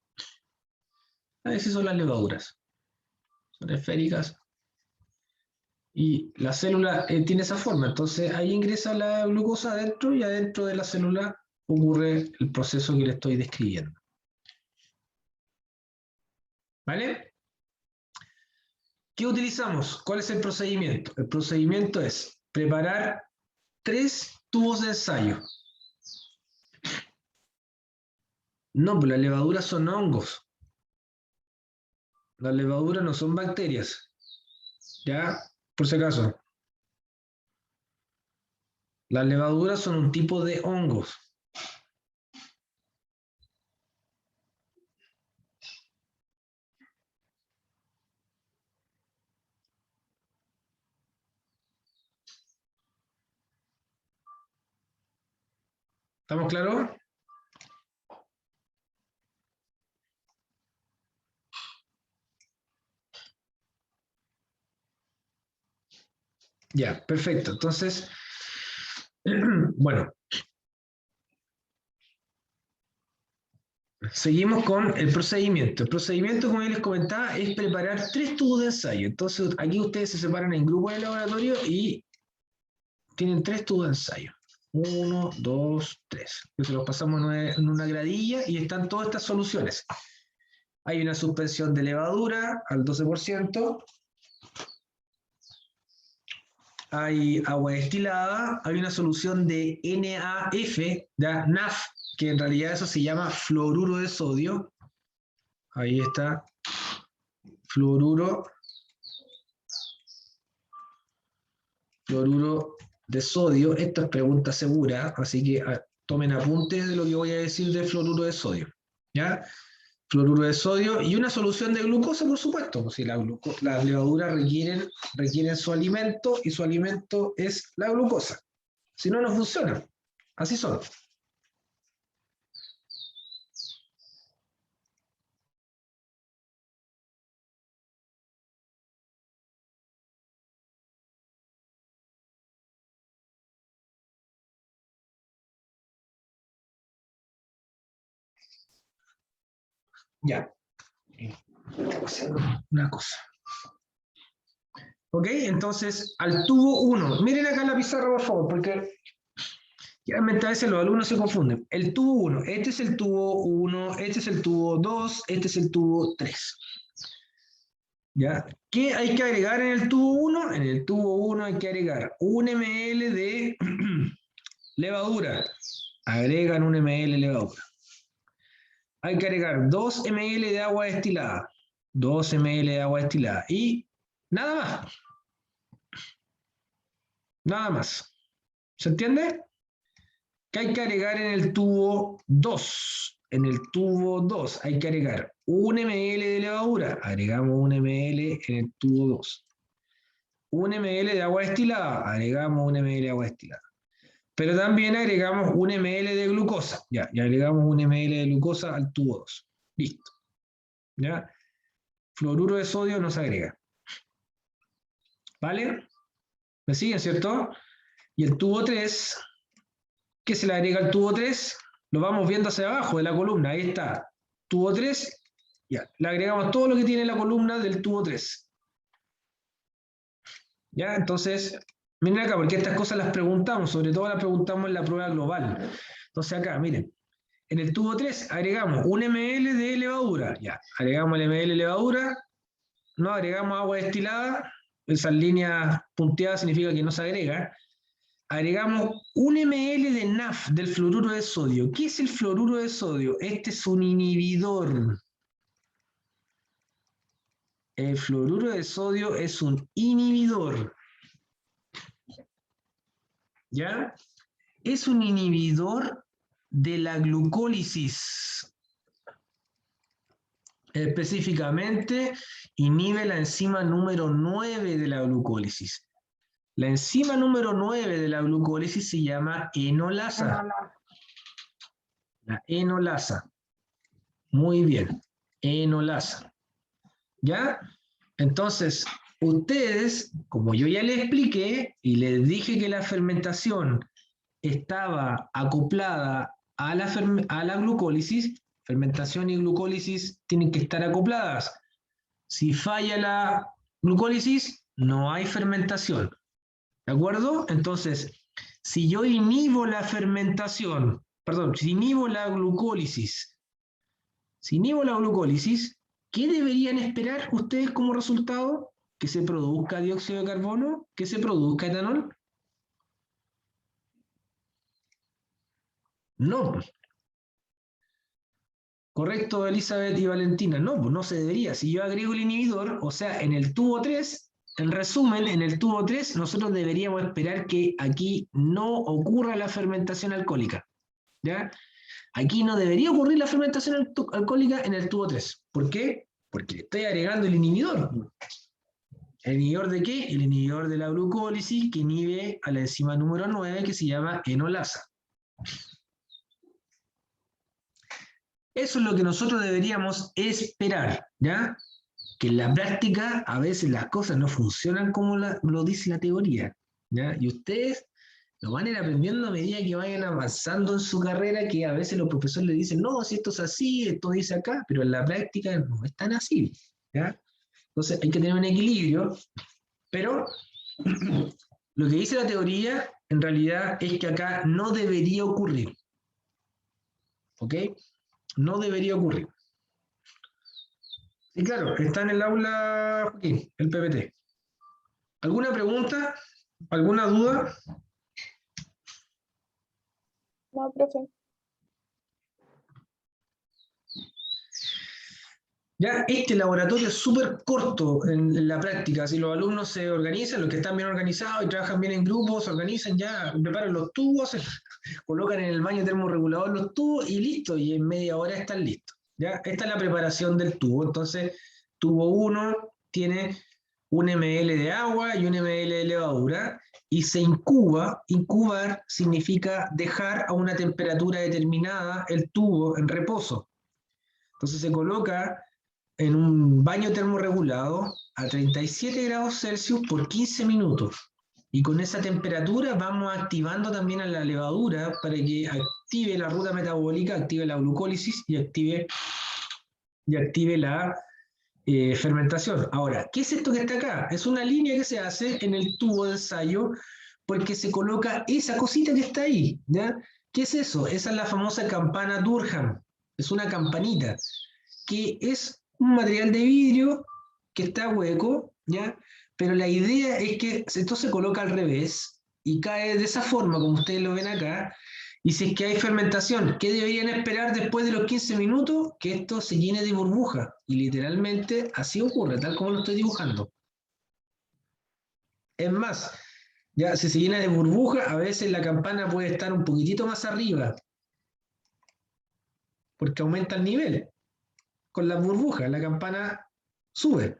Esas son las levaduras. Son esféricas. Y la célula tiene esa forma. Entonces ahí ingresa la glucosa adentro y adentro de la célula ocurre el proceso que le estoy describiendo. ¿Vale? ¿Qué utilizamos? ¿Cuál es el procedimiento? El procedimiento es preparar 3 tubos de ensayo. No, pues las levaduras son hongos. Las levaduras no son bacterias. ¿Ya? Por si acaso. Las levaduras son un tipo de hongos. ¿Estamos claros? Ya, perfecto. Entonces, bueno. Seguimos con el procedimiento. El procedimiento, como ya les comentaba, es preparar 3 tubos de ensayo. Entonces, aquí ustedes se separan en grupos de laboratorio y tienen 3 tubos de ensayo. 1, 2, 3. Se los pasamos en una gradilla y están todas estas soluciones. Hay una suspensión de levadura al 12%. Hay agua destilada. Hay una solución de NaF, que en realidad eso se llama fluoruro de sodio. Ahí está. Fluoruro de sodio. Esto es pregunta segura, así que tomen apuntes de lo que voy a decir de fluoruro de sodio. ¿Ya? Fluoruro de sodio y una solución de glucosa, por supuesto. Pues si las levaduras requieren su alimento y su alimento es la glucosa. Si no, no funciona. Así son. Ya. Una cosa. Ok, entonces al tubo 1. Miren acá la pizarra, por favor, porque realmente a veces los alumnos se confunden. El tubo 1, este es el tubo 1, este es el tubo 2, este es el tubo 3. ¿Ya? ¿Qué hay que agregar en el tubo 1? En el tubo 1 hay que agregar 1 ml de levadura. Agregan 1 ml de levadura. Hay que agregar 2 ml de agua destilada. 2 ml de agua destilada. Y nada más. Nada más. ¿Se entiende? ¿Qué hay que agregar en el tubo 2? En el tubo 2 hay que agregar 1 ml de levadura. Agregamos 1 ml en el tubo 2. 1 ml de agua destilada. Agregamos 1 ml de agua destilada. Pero también agregamos 1 ml de glucosa. Ya, y agregamos 1 ml de glucosa al tubo 2. Listo. ¿Ya? Fluoruro de sodio no se agrega. ¿Vale? ¿Me siguen, cierto? Y el tubo 3, ¿qué se le agrega al tubo 3? Lo vamos viendo hacia abajo de la columna. Ahí está. Tubo 3. Ya, le agregamos todo lo que tiene la columna del tubo 3. ¿Ya? Entonces, miren acá, porque estas cosas las preguntamos, sobre todo las preguntamos en la prueba global. Entonces acá, miren, en el tubo 3 agregamos 1 ml de levadura. Ya, agregamos el ml de levadura, no agregamos agua destilada, esas líneas punteadas significa que no se agrega. Agregamos 1 ml de NaF, del fluoruro de sodio. ¿Qué es el fluoruro de sodio? Este es un inhibidor. El fluoruro de sodio es un inhibidor. ¿Ya? Es un inhibidor de la glucólisis. Específicamente, inhibe la enzima número 9 de la glucólisis. La enzima número 9 de la glucólisis se llama enolasa. La enolasa. Muy bien. Enolasa. ¿Ya? Entonces, ustedes, como yo ya les expliqué y les dije que la fermentación estaba acoplada a la glucólisis, Fermentación y glucólisis tienen que estar acopladas. Si falla la glucólisis, no hay fermentación. ¿De acuerdo? Entonces, si yo inhibo la fermentación, perdón, si inhibo la glucólisis, ¿qué deberían esperar ustedes como resultado? ¿Que se produzca dióxido de carbono? ¿Que se produzca etanol? No. Correcto, Elizabeth y Valentina. No, pues no se debería. Si yo agrego el inhibidor, o sea, en el tubo 3, en resumen, en el tubo 3, nosotros deberíamos esperar que aquí no ocurra la fermentación alcohólica. ¿Ya? Aquí no debería ocurrir la fermentación alcohólica en el tubo 3. ¿Por qué? Porque le estoy agregando el inhibidor. ¿El inhibidor de qué? El inhibidor de la glucólisis que inhibe a la enzima número 9 que se llama enolasa. Eso es lo que nosotros deberíamos esperar, ¿ya? Que en la práctica a veces las cosas no funcionan como lo dice la teoría, ¿ya? Y ustedes lo van a ir aprendiendo a medida que vayan avanzando en su carrera, que a veces los profesores le dicen, no, si esto es así, esto dice acá, pero en la práctica no es tan así, ¿ya? Entonces hay que tener un equilibrio, pero lo que dice la teoría en realidad es que acá no debería ocurrir, ¿ok? No debería ocurrir. Y claro, está en el aula, Joaquín, el PPT. ¿Alguna pregunta? ¿Alguna duda? No, profe. Ya, este laboratorio es súper corto en la práctica. Si los alumnos se organizan, los que están bien organizados y trabajan bien en grupos, se organizan ya, preparan los tubos, colocan en el baño termorregulador los tubos y listo, y en media hora están listos. ¿Ya? Esta es la preparación del tubo. Entonces, tubo 1 tiene 1 ml de agua y 1 ml de levadura y se incuba. Incubar significa dejar a una temperatura determinada el tubo en reposo. Entonces se coloca en un baño termorregulado a 37 grados Celsius por 15 minutos. Y con esa temperatura vamos activando también a la levadura para que active la ruta metabólica, active la glucólisis y active la fermentación. Ahora, ¿qué es esto que está acá? Es una línea que se hace en el tubo de ensayo porque se coloca esa cosita que está ahí, ¿ya? ¿Qué es eso? Esa es la famosa campana Durham. Es una campanita que es un material de vidrio que está hueco, ¿ya? Pero la idea es que esto se coloca al revés y cae de esa forma, como ustedes lo ven acá. Y si es que hay fermentación, ¿qué deberían esperar después de los 15 minutos? Que esto se llene de burbuja. Y literalmente así ocurre, tal como lo estoy dibujando. Es más, ya si se llena de burbuja, a veces la campana puede estar un poquitito más arriba, porque aumenta el nivel. Con las burbujas, la campana sube.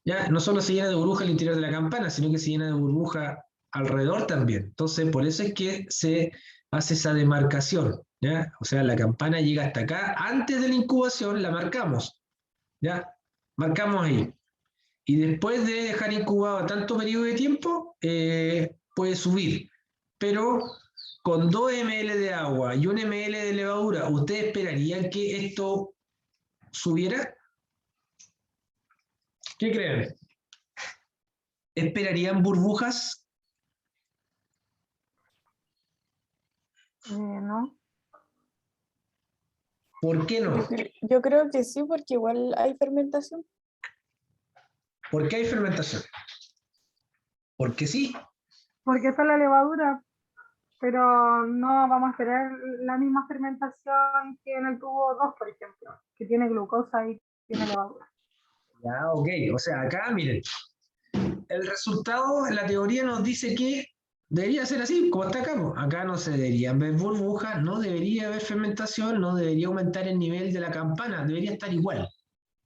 Ya no solo se llena de burbuja al interior de la campana, sino que se llena de burbuja alrededor también. Entonces, por eso es que se hace esa demarcación, ¿ya? O sea, la campana llega hasta acá, antes de la incubación la marcamos, ¿ya? Marcamos ahí. Y después de dejar incubado tanto periodo de tiempo, puede subir. Pero con 2 ml de agua y 1 ml de levadura, ¿ustedes esperarían que esto subiera? ¿Qué creen? ¿Esperarían burbujas? No. ¿Por qué no? Yo creo que sí, porque igual hay fermentación. ¿Por qué hay fermentación? Porque sí. Porque esa es la levadura, pero no vamos a esperar la misma fermentación que en el tubo 2, por ejemplo, que tiene glucosa y tiene levadura. Ya, ok. O sea, acá, miren, el resultado, la teoría nos dice que debería ser así, como está acá. Acá no se deberían ver burbujas, no debería haber fermentación, no debería aumentar el nivel de la campana, debería estar igual.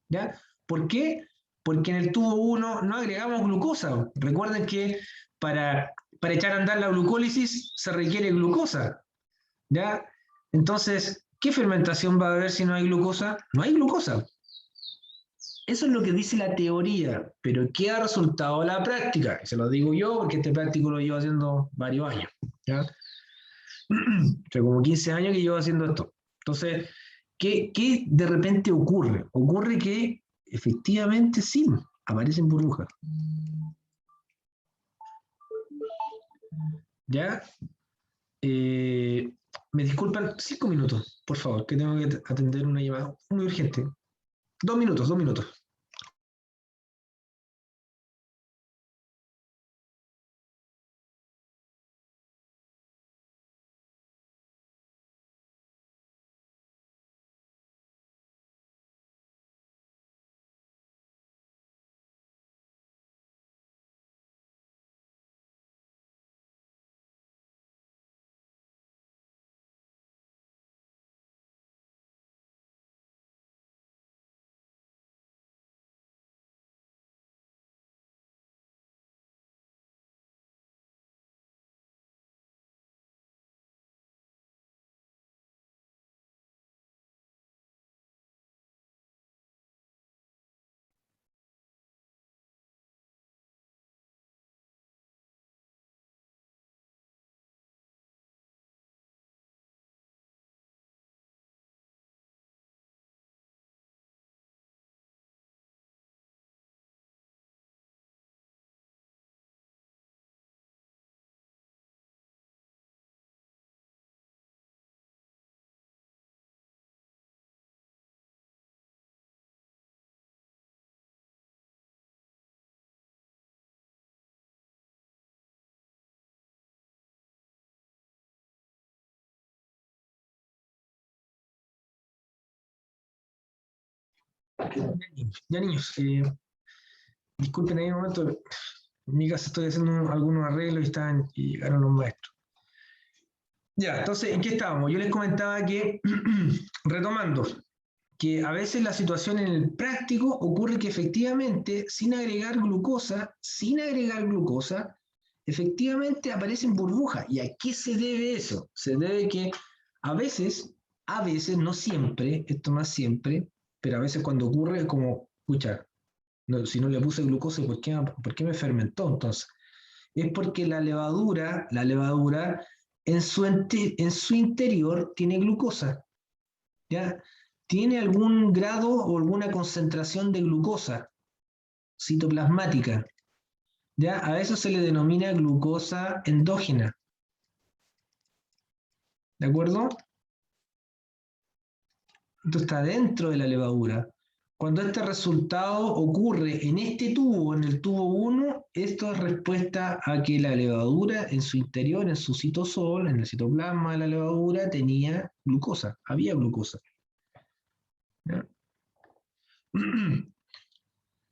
¿Ya? ¿Por qué? Porque en el tubo 1 no agregamos glucosa. Recuerden que para echar a andar la glucólisis se requiere glucosa. ¿Ya? Entonces, ¿qué fermentación va a haber si no hay glucosa? No hay glucosa. Eso es lo que dice la teoría, pero ¿qué ha resultado la práctica? Se lo digo yo porque este práctico lo llevo haciendo varios años. ¿Ya? O sea, como 15 años que llevo haciendo esto. Entonces, ¿qué de repente ocurre? Ocurre que efectivamente sí, aparecen burbujas. ¿Ya? Me disculpan 5 minutos, por favor, que tengo que atender una llamada muy urgente. 2 minutos, 2 minutos. Ya niños, disculpen ahí un momento, en mi casa estoy haciendo algunos arreglos y llegaron los maestros. Ya, entonces, ¿en qué estábamos? Yo les comentaba que, retomando, que a veces la situación en el práctico ocurre que efectivamente, sin agregar glucosa, efectivamente aparecen burbujas. ¿Y a qué se debe eso? Se debe que a veces, no siempre, esto no es siempre, pero a veces cuando ocurre es como, escucha, no, si no le puse glucosa, ¿por qué me fermentó entonces? Es porque la levadura en su interior tiene glucosa, ¿ya? Tiene algún grado o alguna concentración de glucosa citoplasmática, ¿ya? A eso se le denomina glucosa endógena, ¿de acuerdo? Esto está dentro de la levadura. Cuando este resultado ocurre en este tubo, en el tubo 1, esto es respuesta a que la levadura en su interior, en su citosol, en el citoplasma de la levadura, tenía glucosa, había glucosa. ¿Ya?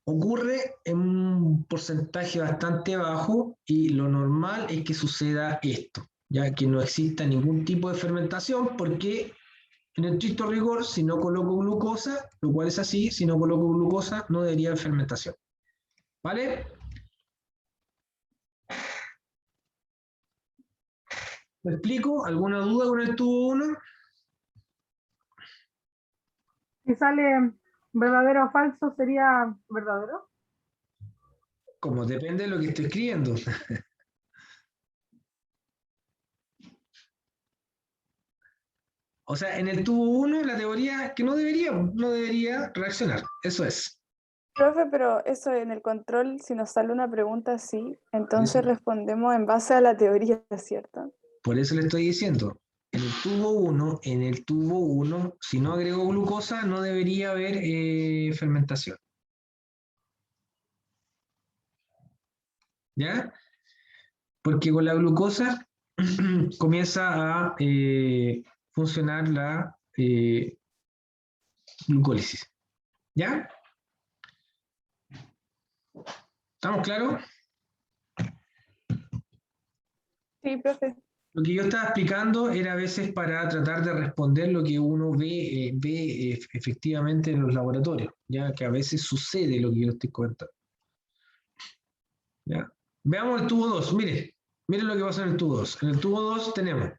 Ocurre en un porcentaje bastante bajo y lo normal es que suceda esto, ya que no exista ningún tipo de fermentación porque en el estricto rigor, si no coloco glucosa, lo cual es así, si no coloco glucosa no debería haber fermentación. ¿Vale? ¿Me explico? ¿Alguna duda con el tubo 1? Si sale verdadero o falso, ¿sería verdadero? Como depende de lo que esté escribiendo. O sea, en el tubo 1 la teoría es que no debería reaccionar. Eso es. Profe, pero eso en el control, si nos sale una pregunta así, Por entonces eso, respondemos en base a la teoría, ¿cierto? por eso le estoy diciendo. En el tubo 1, si no agrego glucosa, no debería haber fermentación. ¿Ya? Porque con la glucosa comienza a funcionar la glucólisis. ¿Ya? ¿Estamos claros? Sí, profe. Lo que yo estaba explicando era a veces para tratar de responder lo que uno ve efectivamente en los laboratorios, ya que a veces sucede lo que yo estoy comentando. ¿Ya? Veamos el tubo 2. Miren lo que pasa en el tubo 2. En el tubo 2 tenemos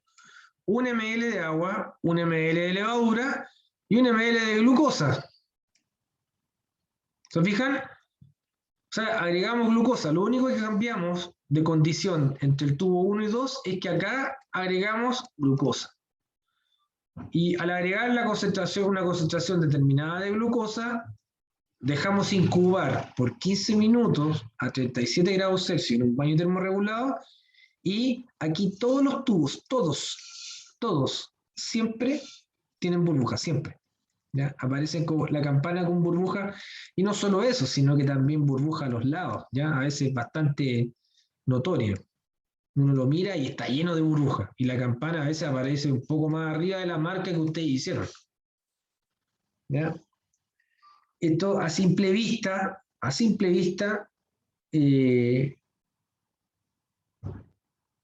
1 ml de agua, 1 ml de levadura y 1 ml de glucosa. ¿Se fijan? O sea, agregamos glucosa. Lo único que cambiamos de condición entre el tubo 1 y 2 es que acá agregamos glucosa. Y al agregar una concentración determinada de glucosa, dejamos incubar por 15 minutos a 37 grados Celsius en un baño termorregulado, y aquí todos los tubos, todos, siempre tienen burbujas, siempre. ¿Ya? Aparecen como la campana con burbuja, y no solo eso, sino que también burbuja a los lados, ¿ya? A veces bastante notorio. Uno lo mira y está lleno de burbujas, y la campana a veces aparece un poco más arriba de la marca que ustedes hicieron. ¿Ya? Esto a simple vista,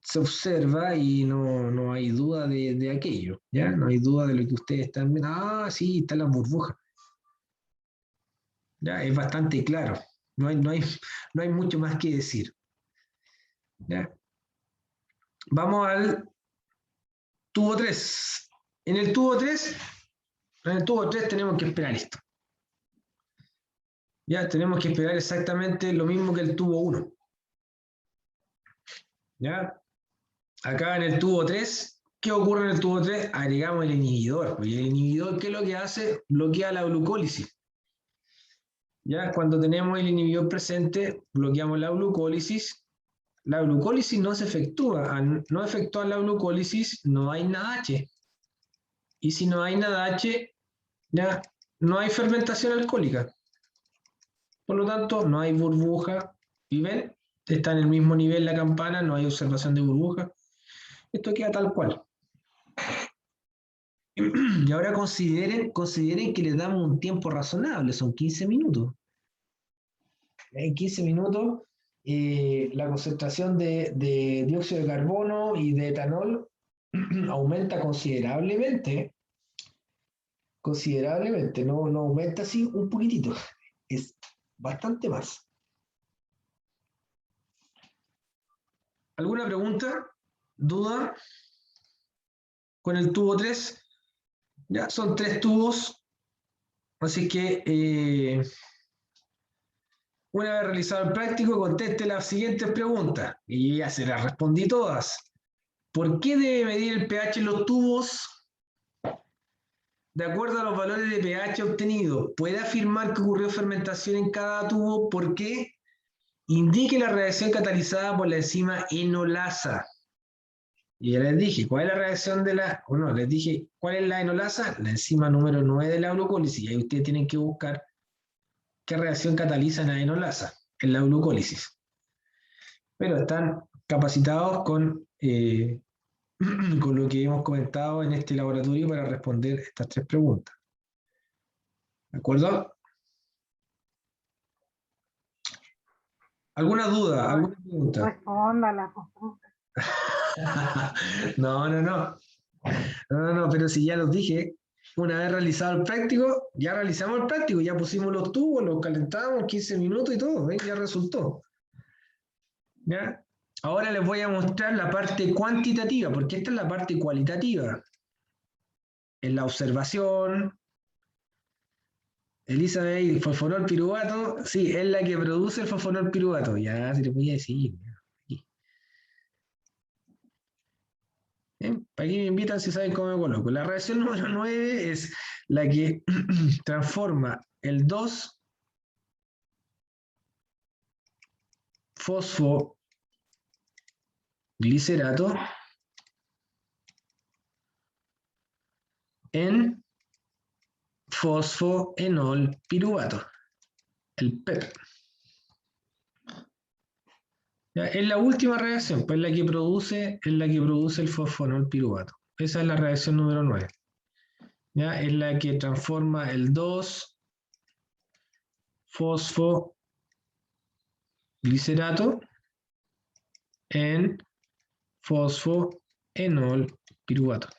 se observa y no hay duda de aquello, ¿ya? No hay duda de lo que ustedes están viendo. Ah, sí, está la burbuja. ¿Ya? Es bastante claro. No hay mucho más que decir. ¿Ya? Vamos al tubo 3. En el tubo 3 tenemos que esperar esto. Ya, tenemos que esperar exactamente lo mismo que el tubo 1. ¿Ya? Acá en el tubo 3, ¿qué ocurre en el tubo 3? Agregamos el inhibidor. Y el inhibidor, ¿qué es lo que hace? Bloquea la glucólisis. ¿Ya? Cuando tenemos el inhibidor presente, bloqueamos la glucólisis. La glucólisis no se efectúa. Al no efectuar la glucólisis, no hay NADH. Y si no hay NADH, ya no hay fermentación alcohólica. Por lo tanto, no hay burbuja. ¿Y ven? Está en el mismo nivel la campana, no hay observación de burbuja. Esto queda tal cual. Y ahora consideren que le damos un tiempo razonable, son 15 minutos. En 15 minutos, la concentración de dióxido de carbono y de etanol aumenta considerablemente. Considerablemente, no aumenta así un poquitito, es bastante más. ¿Alguna pregunta? ¿Duda? Con el tubo 3, ya son 3 tubos, así que una vez realizado el práctico, conteste las siguientes preguntas, y ya se las respondí todas. ¿Por qué debe medir el pH en los tubos? De acuerdo a los valores de pH obtenidos, ¿puede afirmar que ocurrió fermentación en cada tubo? ¿Por qué? Indique la reacción catalizada por la enzima enolasa. Y ya les dije, ¿cuál es la reacción de la... Bueno, les dije, ¿cuál es la enolasa? La enzima número 9 de la glucólisis. Y ahí ustedes tienen que buscar qué reacción cataliza la enolasa en la glucólisis. Pero están capacitados con lo que hemos comentado en este laboratorio para responder estas 3 preguntas. ¿De acuerdo? ¿Alguna duda? ¿Alguna pregunta? Respóndala. No, pero si ya los dije, una vez realizado el práctico, ya realizamos el práctico, ya pusimos los tubos, los calentamos 15 minutos y todo, ¿ven? Ya resultó. ¿Ya? Ahora les voy a mostrar la parte cuantitativa, porque esta es la parte cualitativa. En la observación, Elizabeth, fosfonol piruvato, sí, es la que produce el fosfonol piruvato. Ya, se le voy a decir. ¿Para qué me invitan si saben cómo me coloco? La reacción número 9 es la que transforma el 2-fosfoglicerato en fosfoenol piruvato, el PEP. ¿Ya? Es la última reacción, pues es la que produce el fosfonol piruvato. Esa es la reacción número 9. ¿Ya? Es la que transforma el 2-fosfoglicerato en fosfoenol piruvato.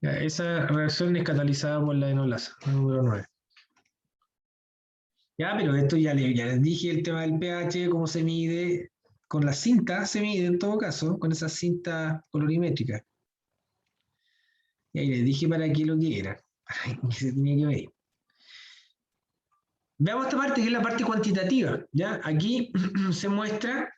¿Ya? Esa reacción es catalizada por la enolasa, número 9. Ya, pero esto ya les dije el tema del pH, cómo se mide. Con la cinta se mide en todo caso, con esa cinta colorimétrica. Y ahí les dije para qué lo que era, para qué se tenía que medir. Veamos esta parte que es la parte cuantitativa. ¿Ya? Aquí se muestra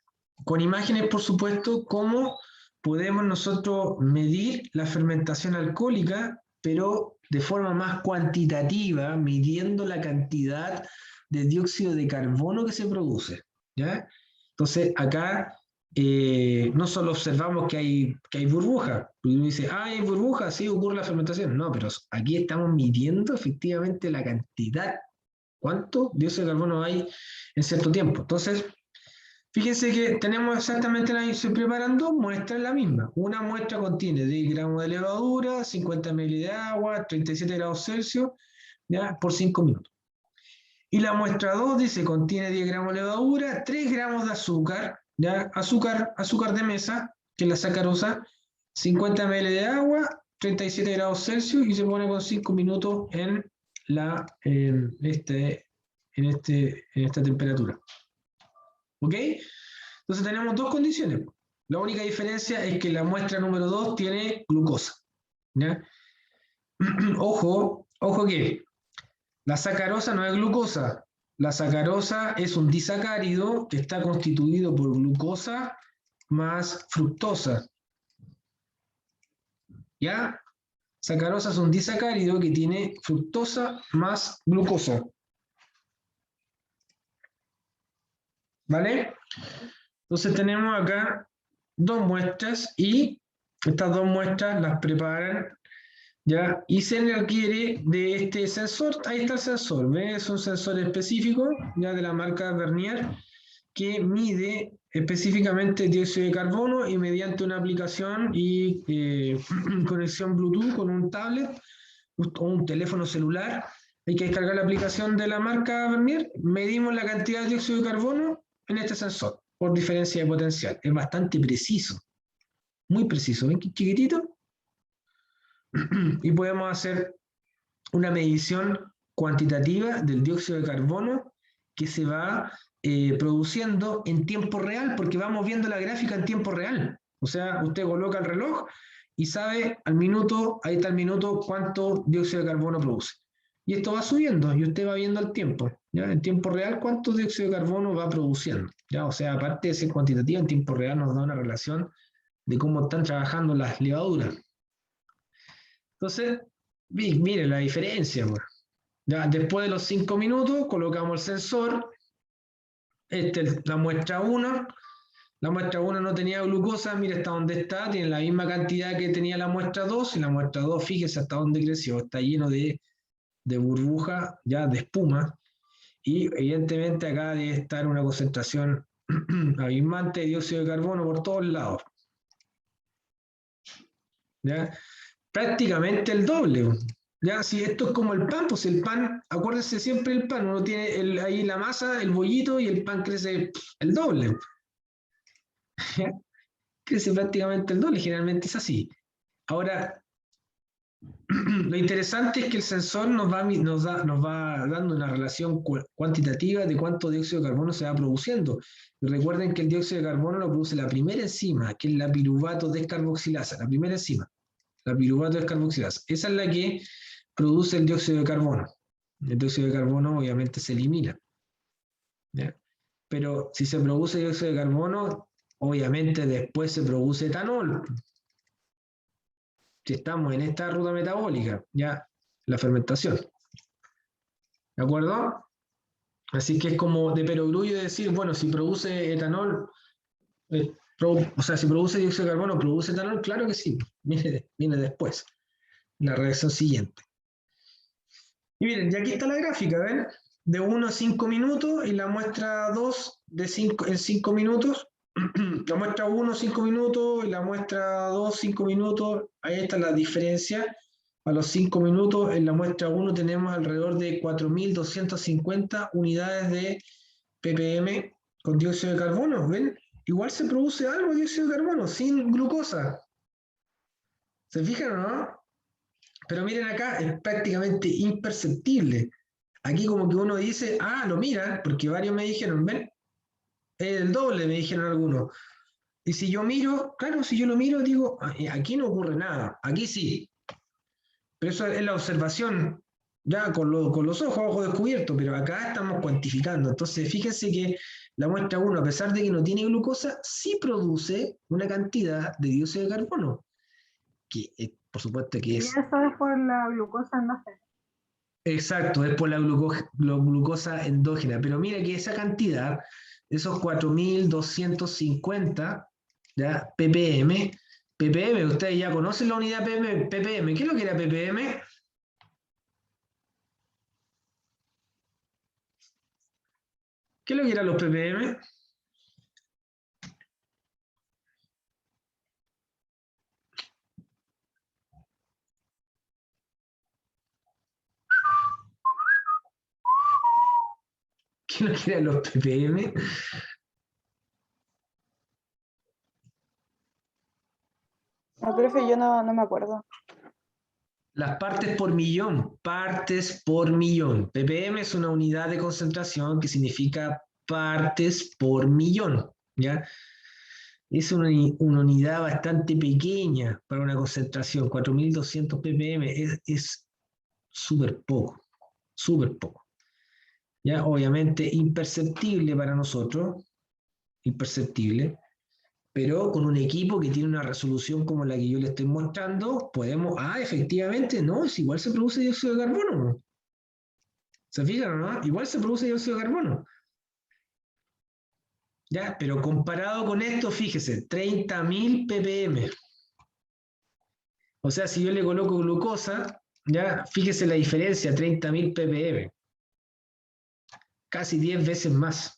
con imágenes, por supuesto, cómo podemos nosotros medir la fermentación alcohólica, pero de forma más cuantitativa, midiendo la cantidad de dióxido de carbono que se produce, ¿ya? Entonces, acá no solo observamos que hay burbujas, uno dice, hay burbujas, sí, ocurre la fermentación. No, pero aquí estamos midiendo efectivamente la cantidad, cuánto dióxido de carbono hay en cierto tiempo. Entonces, fíjense que tenemos exactamente se preparan dos muestras la misma. Una muestra contiene 10 gramos de levadura, 50 ml de agua, 37 grados Celsius, ¿ya? Por 5 minutos. Y la muestra 2 dice contiene 10 gramos de levadura, 3 gramos de azúcar, ¿ya? Azúcar de mesa, que es la sacarosa, 50 ml de agua, 37 grados Celsius y se pone con 5 minutos en esta temperatura. ¿Ok? Entonces tenemos dos condiciones. La única diferencia es que la muestra número 2 tiene glucosa, ¿ya? Ojo que la sacarosa no es glucosa. La sacarosa es un disacárido que está constituido por glucosa más fructosa. ¿Ya? Sacarosa es un disacárido que tiene fructosa más glucosa. ¿Vale? Entonces tenemos acá dos muestras y estas dos muestras las preparan, ¿ya? Y se requiere de este sensor. Ahí está el sensor, ¿ves? Es un sensor específico, ya de la marca Vernier, que mide específicamente el dióxido de carbono y mediante una aplicación y conexión Bluetooth con un tablet o un teléfono celular. Hay que descargar la aplicación de la marca Vernier. Medimos la cantidad de dióxido de carbono en este sensor por diferencia de potencial. Es bastante preciso, muy preciso. ¿Ven qué chiquitito? Y podemos hacer una medición cuantitativa del dióxido de carbono que se va produciendo en tiempo real, porque vamos viendo la gráfica en tiempo real. O sea, usted coloca el reloj y sabe al minuto, ahí está el minuto, cuánto dióxido de carbono produce. Y esto va subiendo y usted va viendo el tiempo, ¿ya? En tiempo real, cuánto dióxido de carbono va produciendo, ¿ya? O sea, aparte de ser cuantitativa, en tiempo real nos da una relación de cómo están trabajando las levaduras. Entonces, mire la diferencia, pues. Ya, después de los 5 minutos, colocamos el sensor. La muestra 1. La muestra 1 no tenía glucosa, mire hasta dónde está, tiene la misma cantidad que tenía la muestra 2, y la muestra 2, fíjese hasta dónde creció, está lleno de burbuja, ya de espuma, y evidentemente acá debe estar una concentración abismante de dióxido de carbono por todos lados. ¿Ya? Prácticamente el doble. ¿Ya? Si esto es como el pan, pues el pan, acuérdense siempre el pan, uno tiene ahí la masa, el bollito, y el pan crece el doble. ¿Ya? Crece prácticamente el doble, generalmente es así. Ahora, lo interesante es que el sensor nos va dando una relación cuantitativa de cuánto dióxido de carbono se va produciendo. Y recuerden que el dióxido de carbono lo produce la primera enzima, que es la piruvato descarboxilasa, la primera enzima, la piruvato descarboxilasa. Esa es la que produce el dióxido de carbono. El dióxido de carbono obviamente se elimina, ¿ya? Pero si se produce dióxido de carbono, obviamente después se produce etanol. Si estamos en esta ruta metabólica, ya la fermentación. ¿De acuerdo? Así que es como de perogrullo decir, bueno, si produce etanol, o sea, si produce dióxido de carbono, ¿produce etanol? Claro que sí, viene después, la reacción siguiente. Y miren, y aquí está la gráfica, ¿ven? De 1 a 5 minutos y la muestra 2 en 5 minutos. La muestra 1, 5 minutos, y la muestra 2, 5 minutos. Ahí está la diferencia. A los 5 minutos, en la muestra 1 tenemos alrededor de 4.250 unidades de ppm con dióxido de carbono. ¿Ven? Igual se produce algo de dióxido de carbono, sin glucosa. ¿Se fijan o no? Pero miren acá, es prácticamente imperceptible. Aquí como que uno dice, ah, lo mira, porque varios me dijeron, ven, el doble, me dijeron algunos. Y si yo miro, claro, si yo lo miro, digo, aquí no ocurre nada, aquí sí. Pero eso es la observación, ya con los ojos descubiertos, pero acá estamos cuantificando. Entonces, fíjense que La muestra 1, a pesar de que no tiene glucosa, sí produce una cantidad de dióxido de carbono, que por supuesto que Y es eso es por la glucosa endógena. exacto, es por la glucosa endógena. Pero mira que esa cantidad, esos 4.250 ¿ya? ppm, ustedes ya conocen la unidad ppm. ¿Qué es lo que era ppm? ¿Qué es lo que eran los ppm? ¿Qué es lo que eran los ppm? No, profe, yo no me acuerdo. Las partes por millón, partes por millón. ppm es una unidad de concentración que significa partes por millón, ¿ya? Es una unidad bastante pequeña para una concentración. 4.200 ppm es súper poco, súper poco. ¿Ya? Obviamente imperceptible para nosotros, imperceptible, pero con un equipo que tiene una resolución como la que yo le estoy mostrando, podemos, efectivamente, no, es igual se produce dióxido de carbono. ¿Se fijan o no? Igual se produce dióxido de carbono. ¿Ya? Pero comparado con esto, fíjese, 30.000 ppm. O sea, si yo le coloco glucosa, ya, fíjese la diferencia, 30.000 ppm. Casi 10 veces más.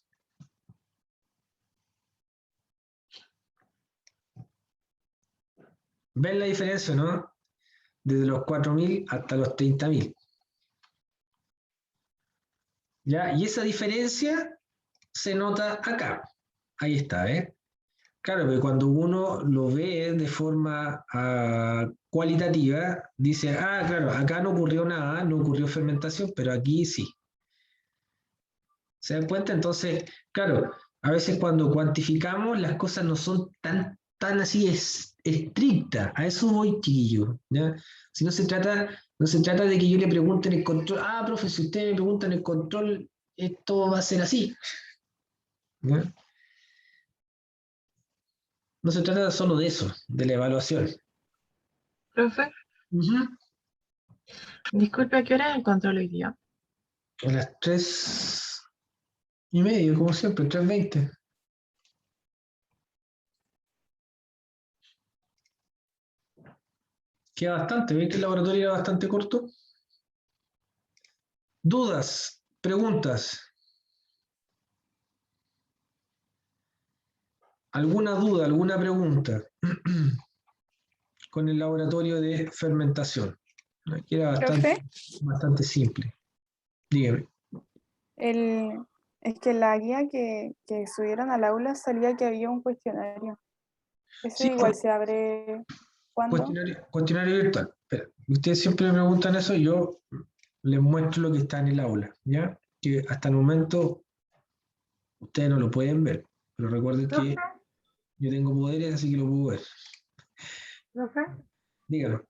¿Ven la diferencia, no? Desde los 4.000 hasta los 30.000. ¿Ya? Y esa diferencia se nota acá. Ahí está, ¿eh? Claro, porque cuando uno lo ve de forma cualitativa, dice, claro, acá no ocurrió nada, no ocurrió fermentación, pero aquí sí. ¿Se dan cuenta? Entonces, claro, a veces cuando cuantificamos las cosas no son tan así estrictas. A eso voy, chiquillo. ¿Ya? Si no se trata de que yo le pregunte en el control, profe, si usted me pregunta en el control, esto va a ser así. ¿Ya? No se trata solo de eso, de la evaluación. Profe, Ujú. disculpe, ¿a qué hora es el control hoy día? A las 3:30, como siempre, 3:20. Queda bastante, ¿ves que el laboratorio era bastante corto? ¿Dudas? ¿Preguntas? ¿Alguna duda, alguna pregunta con el laboratorio de fermentación? Aquí era Profe, bastante simple. Dígame. es que la guía que subieron al aula salía que había un cuestionario. ¿Ese Sí, igual se abre cuándo? cuestionario virtual. Espera, ustedes siempre me preguntan eso y yo les muestro lo que está en el aula, ¿ya? Que hasta el momento ustedes no lo pueden ver, pero recuerden Profe, que yo tengo poderes, así que lo puedo ver. profe, Dígame.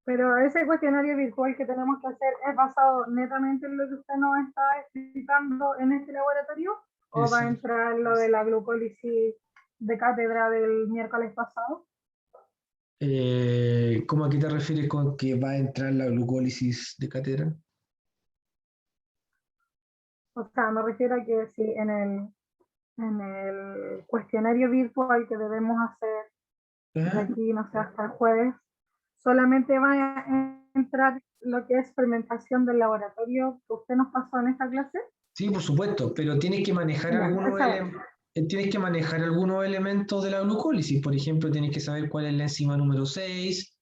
pero ese cuestionario virtual que tenemos que hacer es basado netamente en lo que usted nos está explicando en este laboratorio, o va a entrar lo de la glucólisis de cátedra del miércoles pasado. ¿Cómo a qué te refieres con que va a entrar la glucólisis de cátedra? O sea, me refiero a que si en el cuestionario virtual que debemos hacer de ¿Ah? aquí, no sé, hasta el jueves, solamente va a entrar lo que es fermentación del laboratorio que usted nos pasó en esta clase. Sí, por supuesto, pero tienes que manejar Ya, algunos elementos de la glucólisis. Por ejemplo, tienes que saber cuál es la enzima número 6,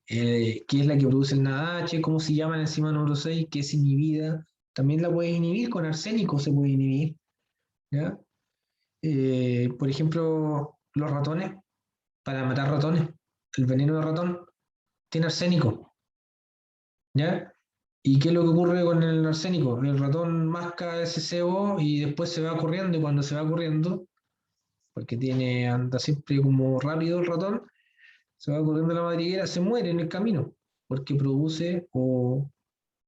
qué es la que produce el NADH, cómo se llama la enzima número 6, que es inhibida. También la puedes inhibir, con arsénico se puede inhibir. ¿Ya? Por ejemplo, los ratones, para matar ratones, el veneno de ratón tiene arsénico. ¿Ya? ¿Y qué es lo que ocurre con el arsénico? El ratón masca ese sebo y después se va corriendo, y cuando se va corriendo, porque anda siempre como rápido el ratón, se va corriendo la madriguera, se muere en el camino, porque produce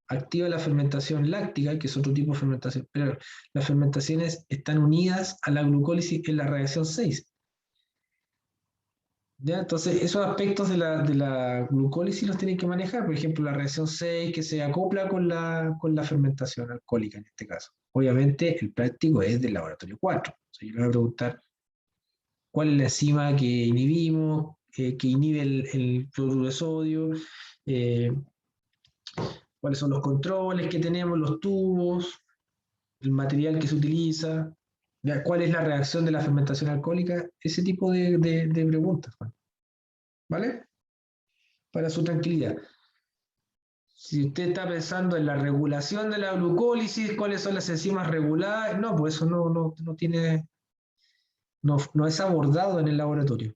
activa la fermentación láctica, que es otro tipo de fermentación, pero las fermentaciones están unidas a la glucólisis en la reacción 6. ¿Ya? Entonces, esos aspectos de la glucólisis los tienen que manejar. Por ejemplo, la reacción 6 que se acopla con la fermentación alcohólica en este caso. Obviamente, el práctico es del laboratorio 4. O sea, yo le voy a preguntar cuál es la enzima que inhibimos, que inhibe el cloruro de sodio, cuáles son los controles que tenemos, los tubos, el material que se utiliza, ¿ya? ¿Cuál es la reacción de la fermentación alcohólica? Ese tipo de preguntas, ¿vale? Para su tranquilidad. Si usted está pensando en la regulación de la glucólisis, cuáles son las enzimas reguladas, no, pues eso no tiene, no es abordado en el laboratorio.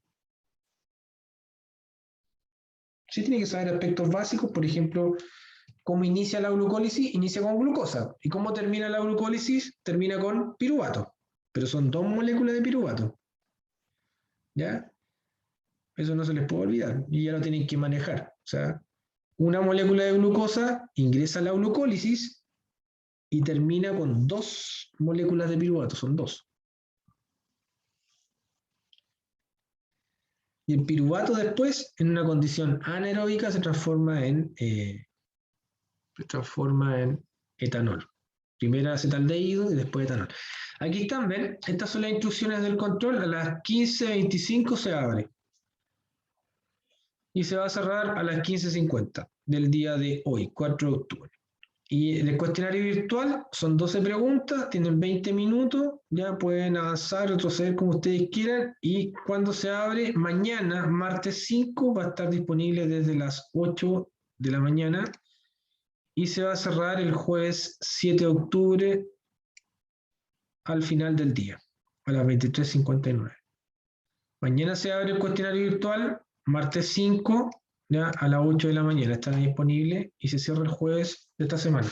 Sí tiene que saber aspectos básicos, por ejemplo, cómo inicia la glucólisis, inicia con glucosa. ¿Y cómo termina la glucólisis? Termina con piruvato. Pero son 2 moléculas de piruvato. ¿Ya? Eso no se les puede olvidar. Y ya lo tienen que manejar. O sea, una molécula de glucosa ingresa a la glucólisis y termina con 2 moléculas de piruvato. Son 2. Y el piruvato después, en una condición anaeróbica, se transforma en etanol. Primero acetaldehído y después etanol. Aquí están, ¿ven? Estas son las instrucciones del control. A las 15:25 se abre. Y se va a cerrar a las 15:50 del día de hoy, 4 de octubre. Y el cuestionario virtual son 12 preguntas, tienen 20 minutos, ya pueden avanzar, retroceder como ustedes quieran. Y cuando se abre, mañana, martes 5, va a estar disponible desde las 8 de la mañana. Y se va a cerrar el jueves 7 de octubre al final del día, a las 23:59. Mañana se abre el cuestionario virtual, martes 5, ya a las 8 de la mañana está disponible y se cierra el jueves de esta semana.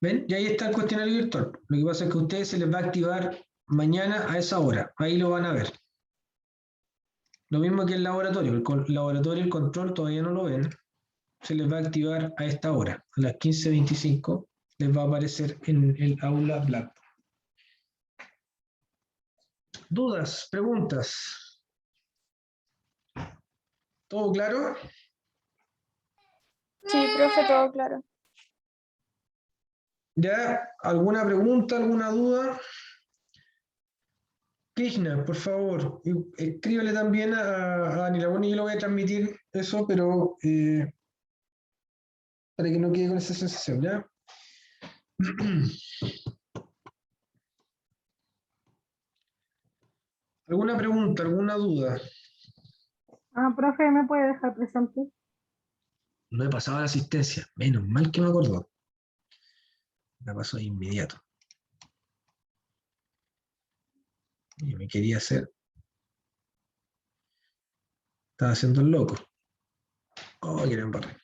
¿Ven? Y ahí está el cuestionario virtual. Lo que pasa es que a ustedes se les va a activar mañana a esa hora. Ahí lo van a ver. Lo mismo que el laboratorio. El laboratorio, el control todavía no lo ven. Se les va a activar a esta hora. A las 15:25 les va a aparecer en el aula Blackboard. ¿Dudas? ¿Preguntas? ¿Todo claro? Sí, profe, todo claro. ¿Ya? ¿Alguna pregunta, alguna duda? Krishna, por favor, escríbele también a Daniela. Bueno, yo lo voy a transmitir eso, pero para que no quede con esa sensación, ¿ya? ¿Alguna pregunta, alguna duda? Profe, ¿me puede dejar presente? No he pasado la asistencia, menos mal que me acordó. La paso de inmediato. Yo me quería hacer. Estaba haciendo el loco. Oh, que era embarré.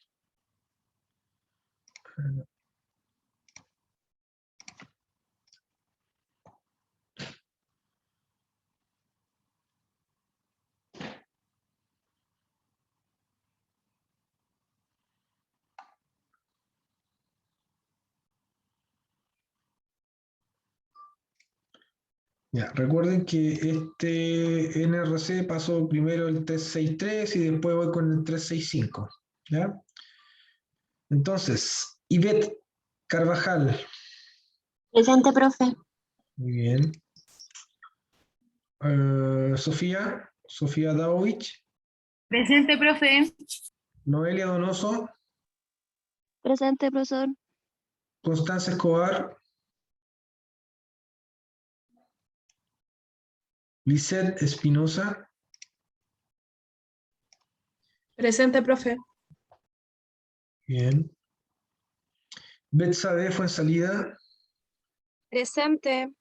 Ya, recuerden que este NRC pasó primero el 363 y después voy con el 365. ¿Ya? Entonces, Ivette Carvajal. Presente, profe. Muy bien. Sofía Daovich. Presente, profe. Noelia Donoso. Presente, profesor. Constanza Escobar. Lisette Espinosa. Presente, profe. Bien. Betsabe Fuensalida. Presente.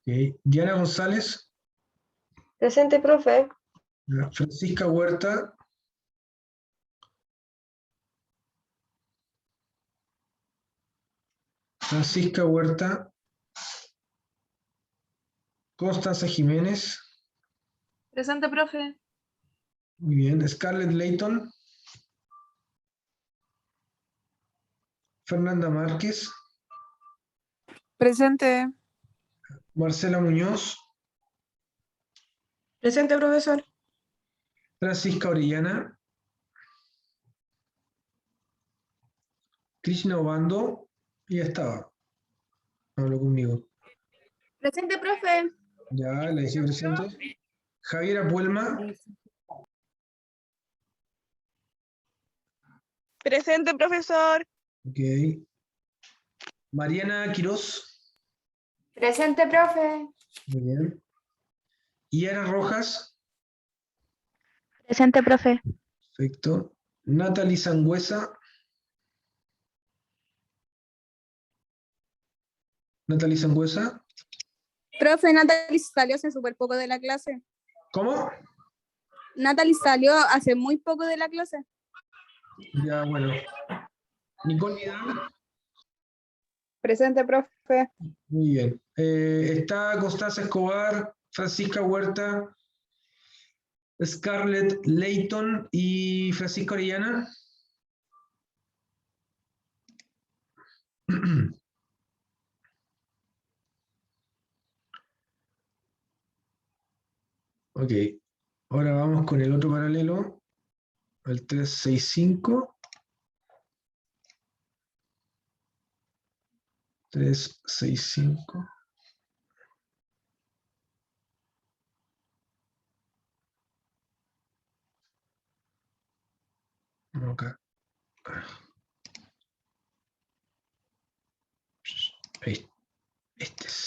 Okay. Diana González. Presente, profe. Francisca Huerta. Francisca Huerta. Constanza Jiménez. Presente, profe. Muy bien. Scarlett Layton. Fernanda Márquez. Presente. Marcela Muñoz. Presente, profesor. Francisca Orellana. Krishna Obando. Y ya estaba. Habló conmigo. Presente, profe. Ya, la dije presente. Javiera Puelma. Presente, profesor. Ok. Mariana Quiroz. Presente, profe. Muy bien. Yara Rojas. Presente, profe. Perfecto. Natalie Sangüesa. Natalie Sangüesa. Profe, Natalie salió hace súper poco de la clase. ¿Cómo? Natalie salió hace muy poco de la clase. Ya, bueno. Nicole Vidal. Presente, profe. Muy bien. Está Constanza Escobar, Francisca Huerta, Scarlett Layton y Francisca Orellana. Ok. Ahora vamos con el otro paralelo, el 365. 365. Acá. Ahí. Este es.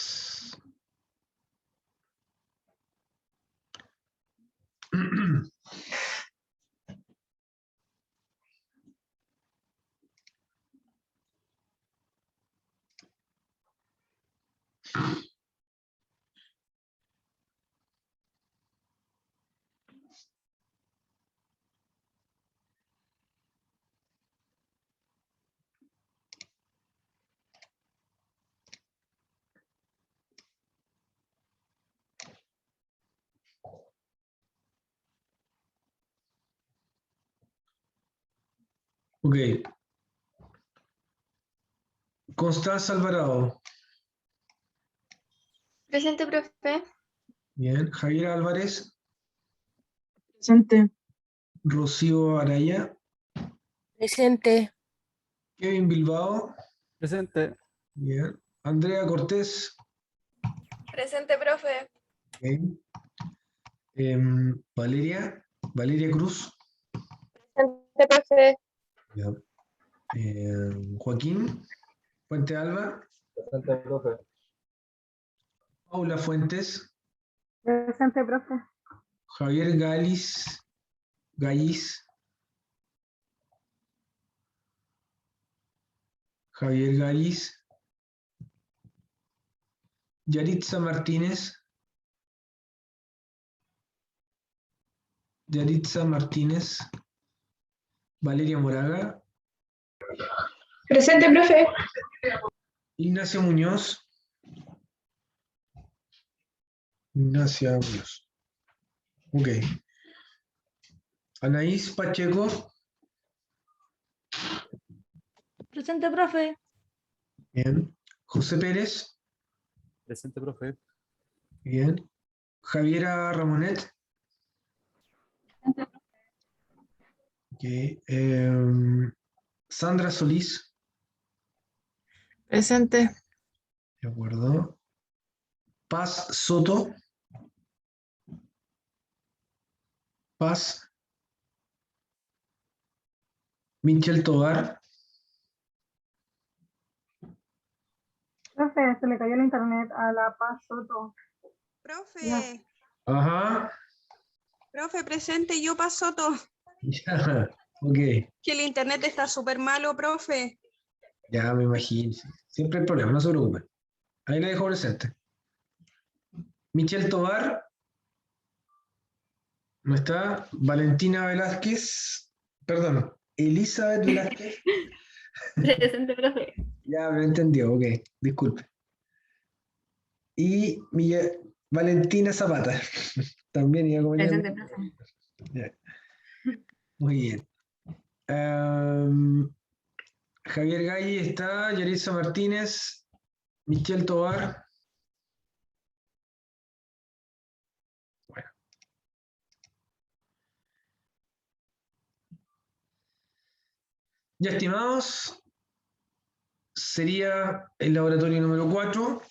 Ok. Constanza Alvarado. Presente, profe. Bien. Javier Álvarez. Presente. Rocío Araya. Presente. Kevin Bilbao. Presente. Bien. Andrea Cortés. Presente, profe. Ok. Valeria Cruz. Presente, profe. Ya. Joaquín Fuente Alba. Presente, profe. Paula Fuentes. Presente, profe. Javier Gallis. Javier Gallis. Yaritza Martínez. Yaritza Martínez. Valeria Moraga. Presente, profe. Ignacio Muñoz. Ignacia Muñoz. Ok. Anaís Pacheco. Presente, profe. Bien. José Pérez. Presente, profe. Bien. Javiera Ramonet. Ok. Sandra Solís. Presente. De acuerdo. Paz Soto. Paz. Michelle Tovar. Profe, se le cayó el internet a La Paz Soto. Profe. Ajá. Profe, presente. Yo paso todo. Ya. Ok. Que el internet está súper malo, profe. Ya me imagino. Siempre hay problema, no se preocupe. Ahí le dejo presente. Michelle Tovar. No está. Valentina Velázquez. Perdón. Elizabeth Velázquez. Presente, profe. Ya me entendió, ok. Disculpe. Y Valentina Zapata. También iba a comentar. Presente, profe. Ya. Muy bien. Javier Galli está, Yarisa Martínez, Michelle Tobar. Bueno. Ya, estimados, sería el laboratorio número 4.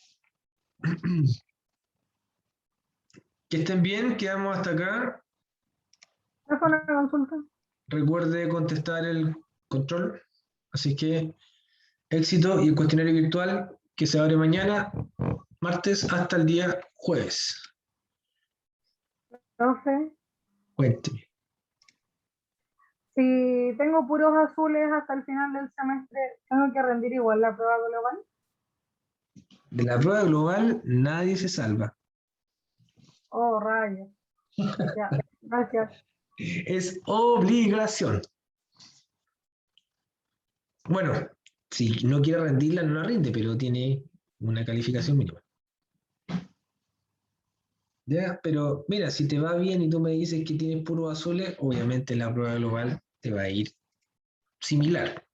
Que estén bien, quedamos hasta acá. ¿Es una consulta? Recuerde contestar el control. Así que éxito y el cuestionario virtual que se abre mañana, martes, hasta el día jueves. Profe, Cuénteme. si tengo puros azules hasta el final del semestre, ¿tengo que rendir igual la prueba global? De la prueba global, nadie se salva. Oh, rayos. Ya, gracias. Es obligación. Bueno, si no quiere rendirla, no la rinde, pero tiene una calificación mínima. Ya, pero mira, si te va bien y tú me dices que tienes puros azules, obviamente la prueba global te va a ir similar.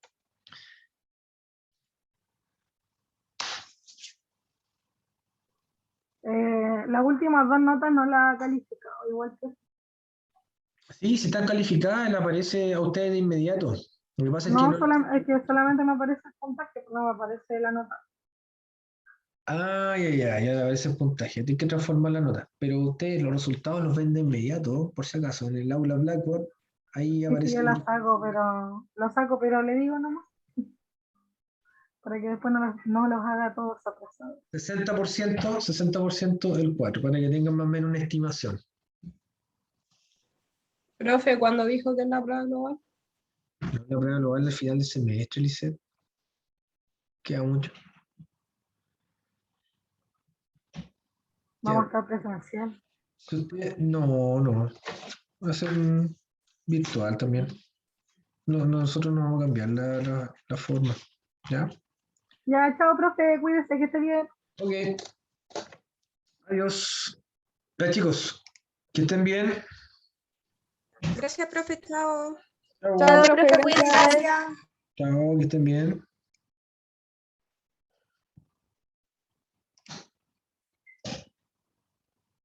Las últimas 2 notas no las he calificado, igual que... Sí, si está calificada, le aparece a usted de inmediato. Lo que pasa es que No, no. es que solamente me aparece el puntaje, no me aparece la nota. Ah, ya le aparece el puntaje. Tiene que transformar la nota. Pero ustedes los resultados los ven de inmediato, por si acaso, en el aula Blackboard, ahí Sí, sí, aparece. yo la saco, pero le digo nomás, para que después no los haga todos atrasados. 60% el 4, para que tengan más o menos una estimación. Profe, cuando dijo que es la prueba global. La prueba global al final del semestre, Lisset. Queda mucho. Vamos a Ya. estar presencial. No. Va a ser virtual también. No, nosotros no vamos a cambiar la forma. ¿Ya? Ya, chao, profe, cuídese, que esté bien. Ok. Adiós. Ya, chicos, que estén bien. Gracias, profe. Chao. Chao. Chao, profe, Profe, gracias. cuídense. Chao, que estén bien.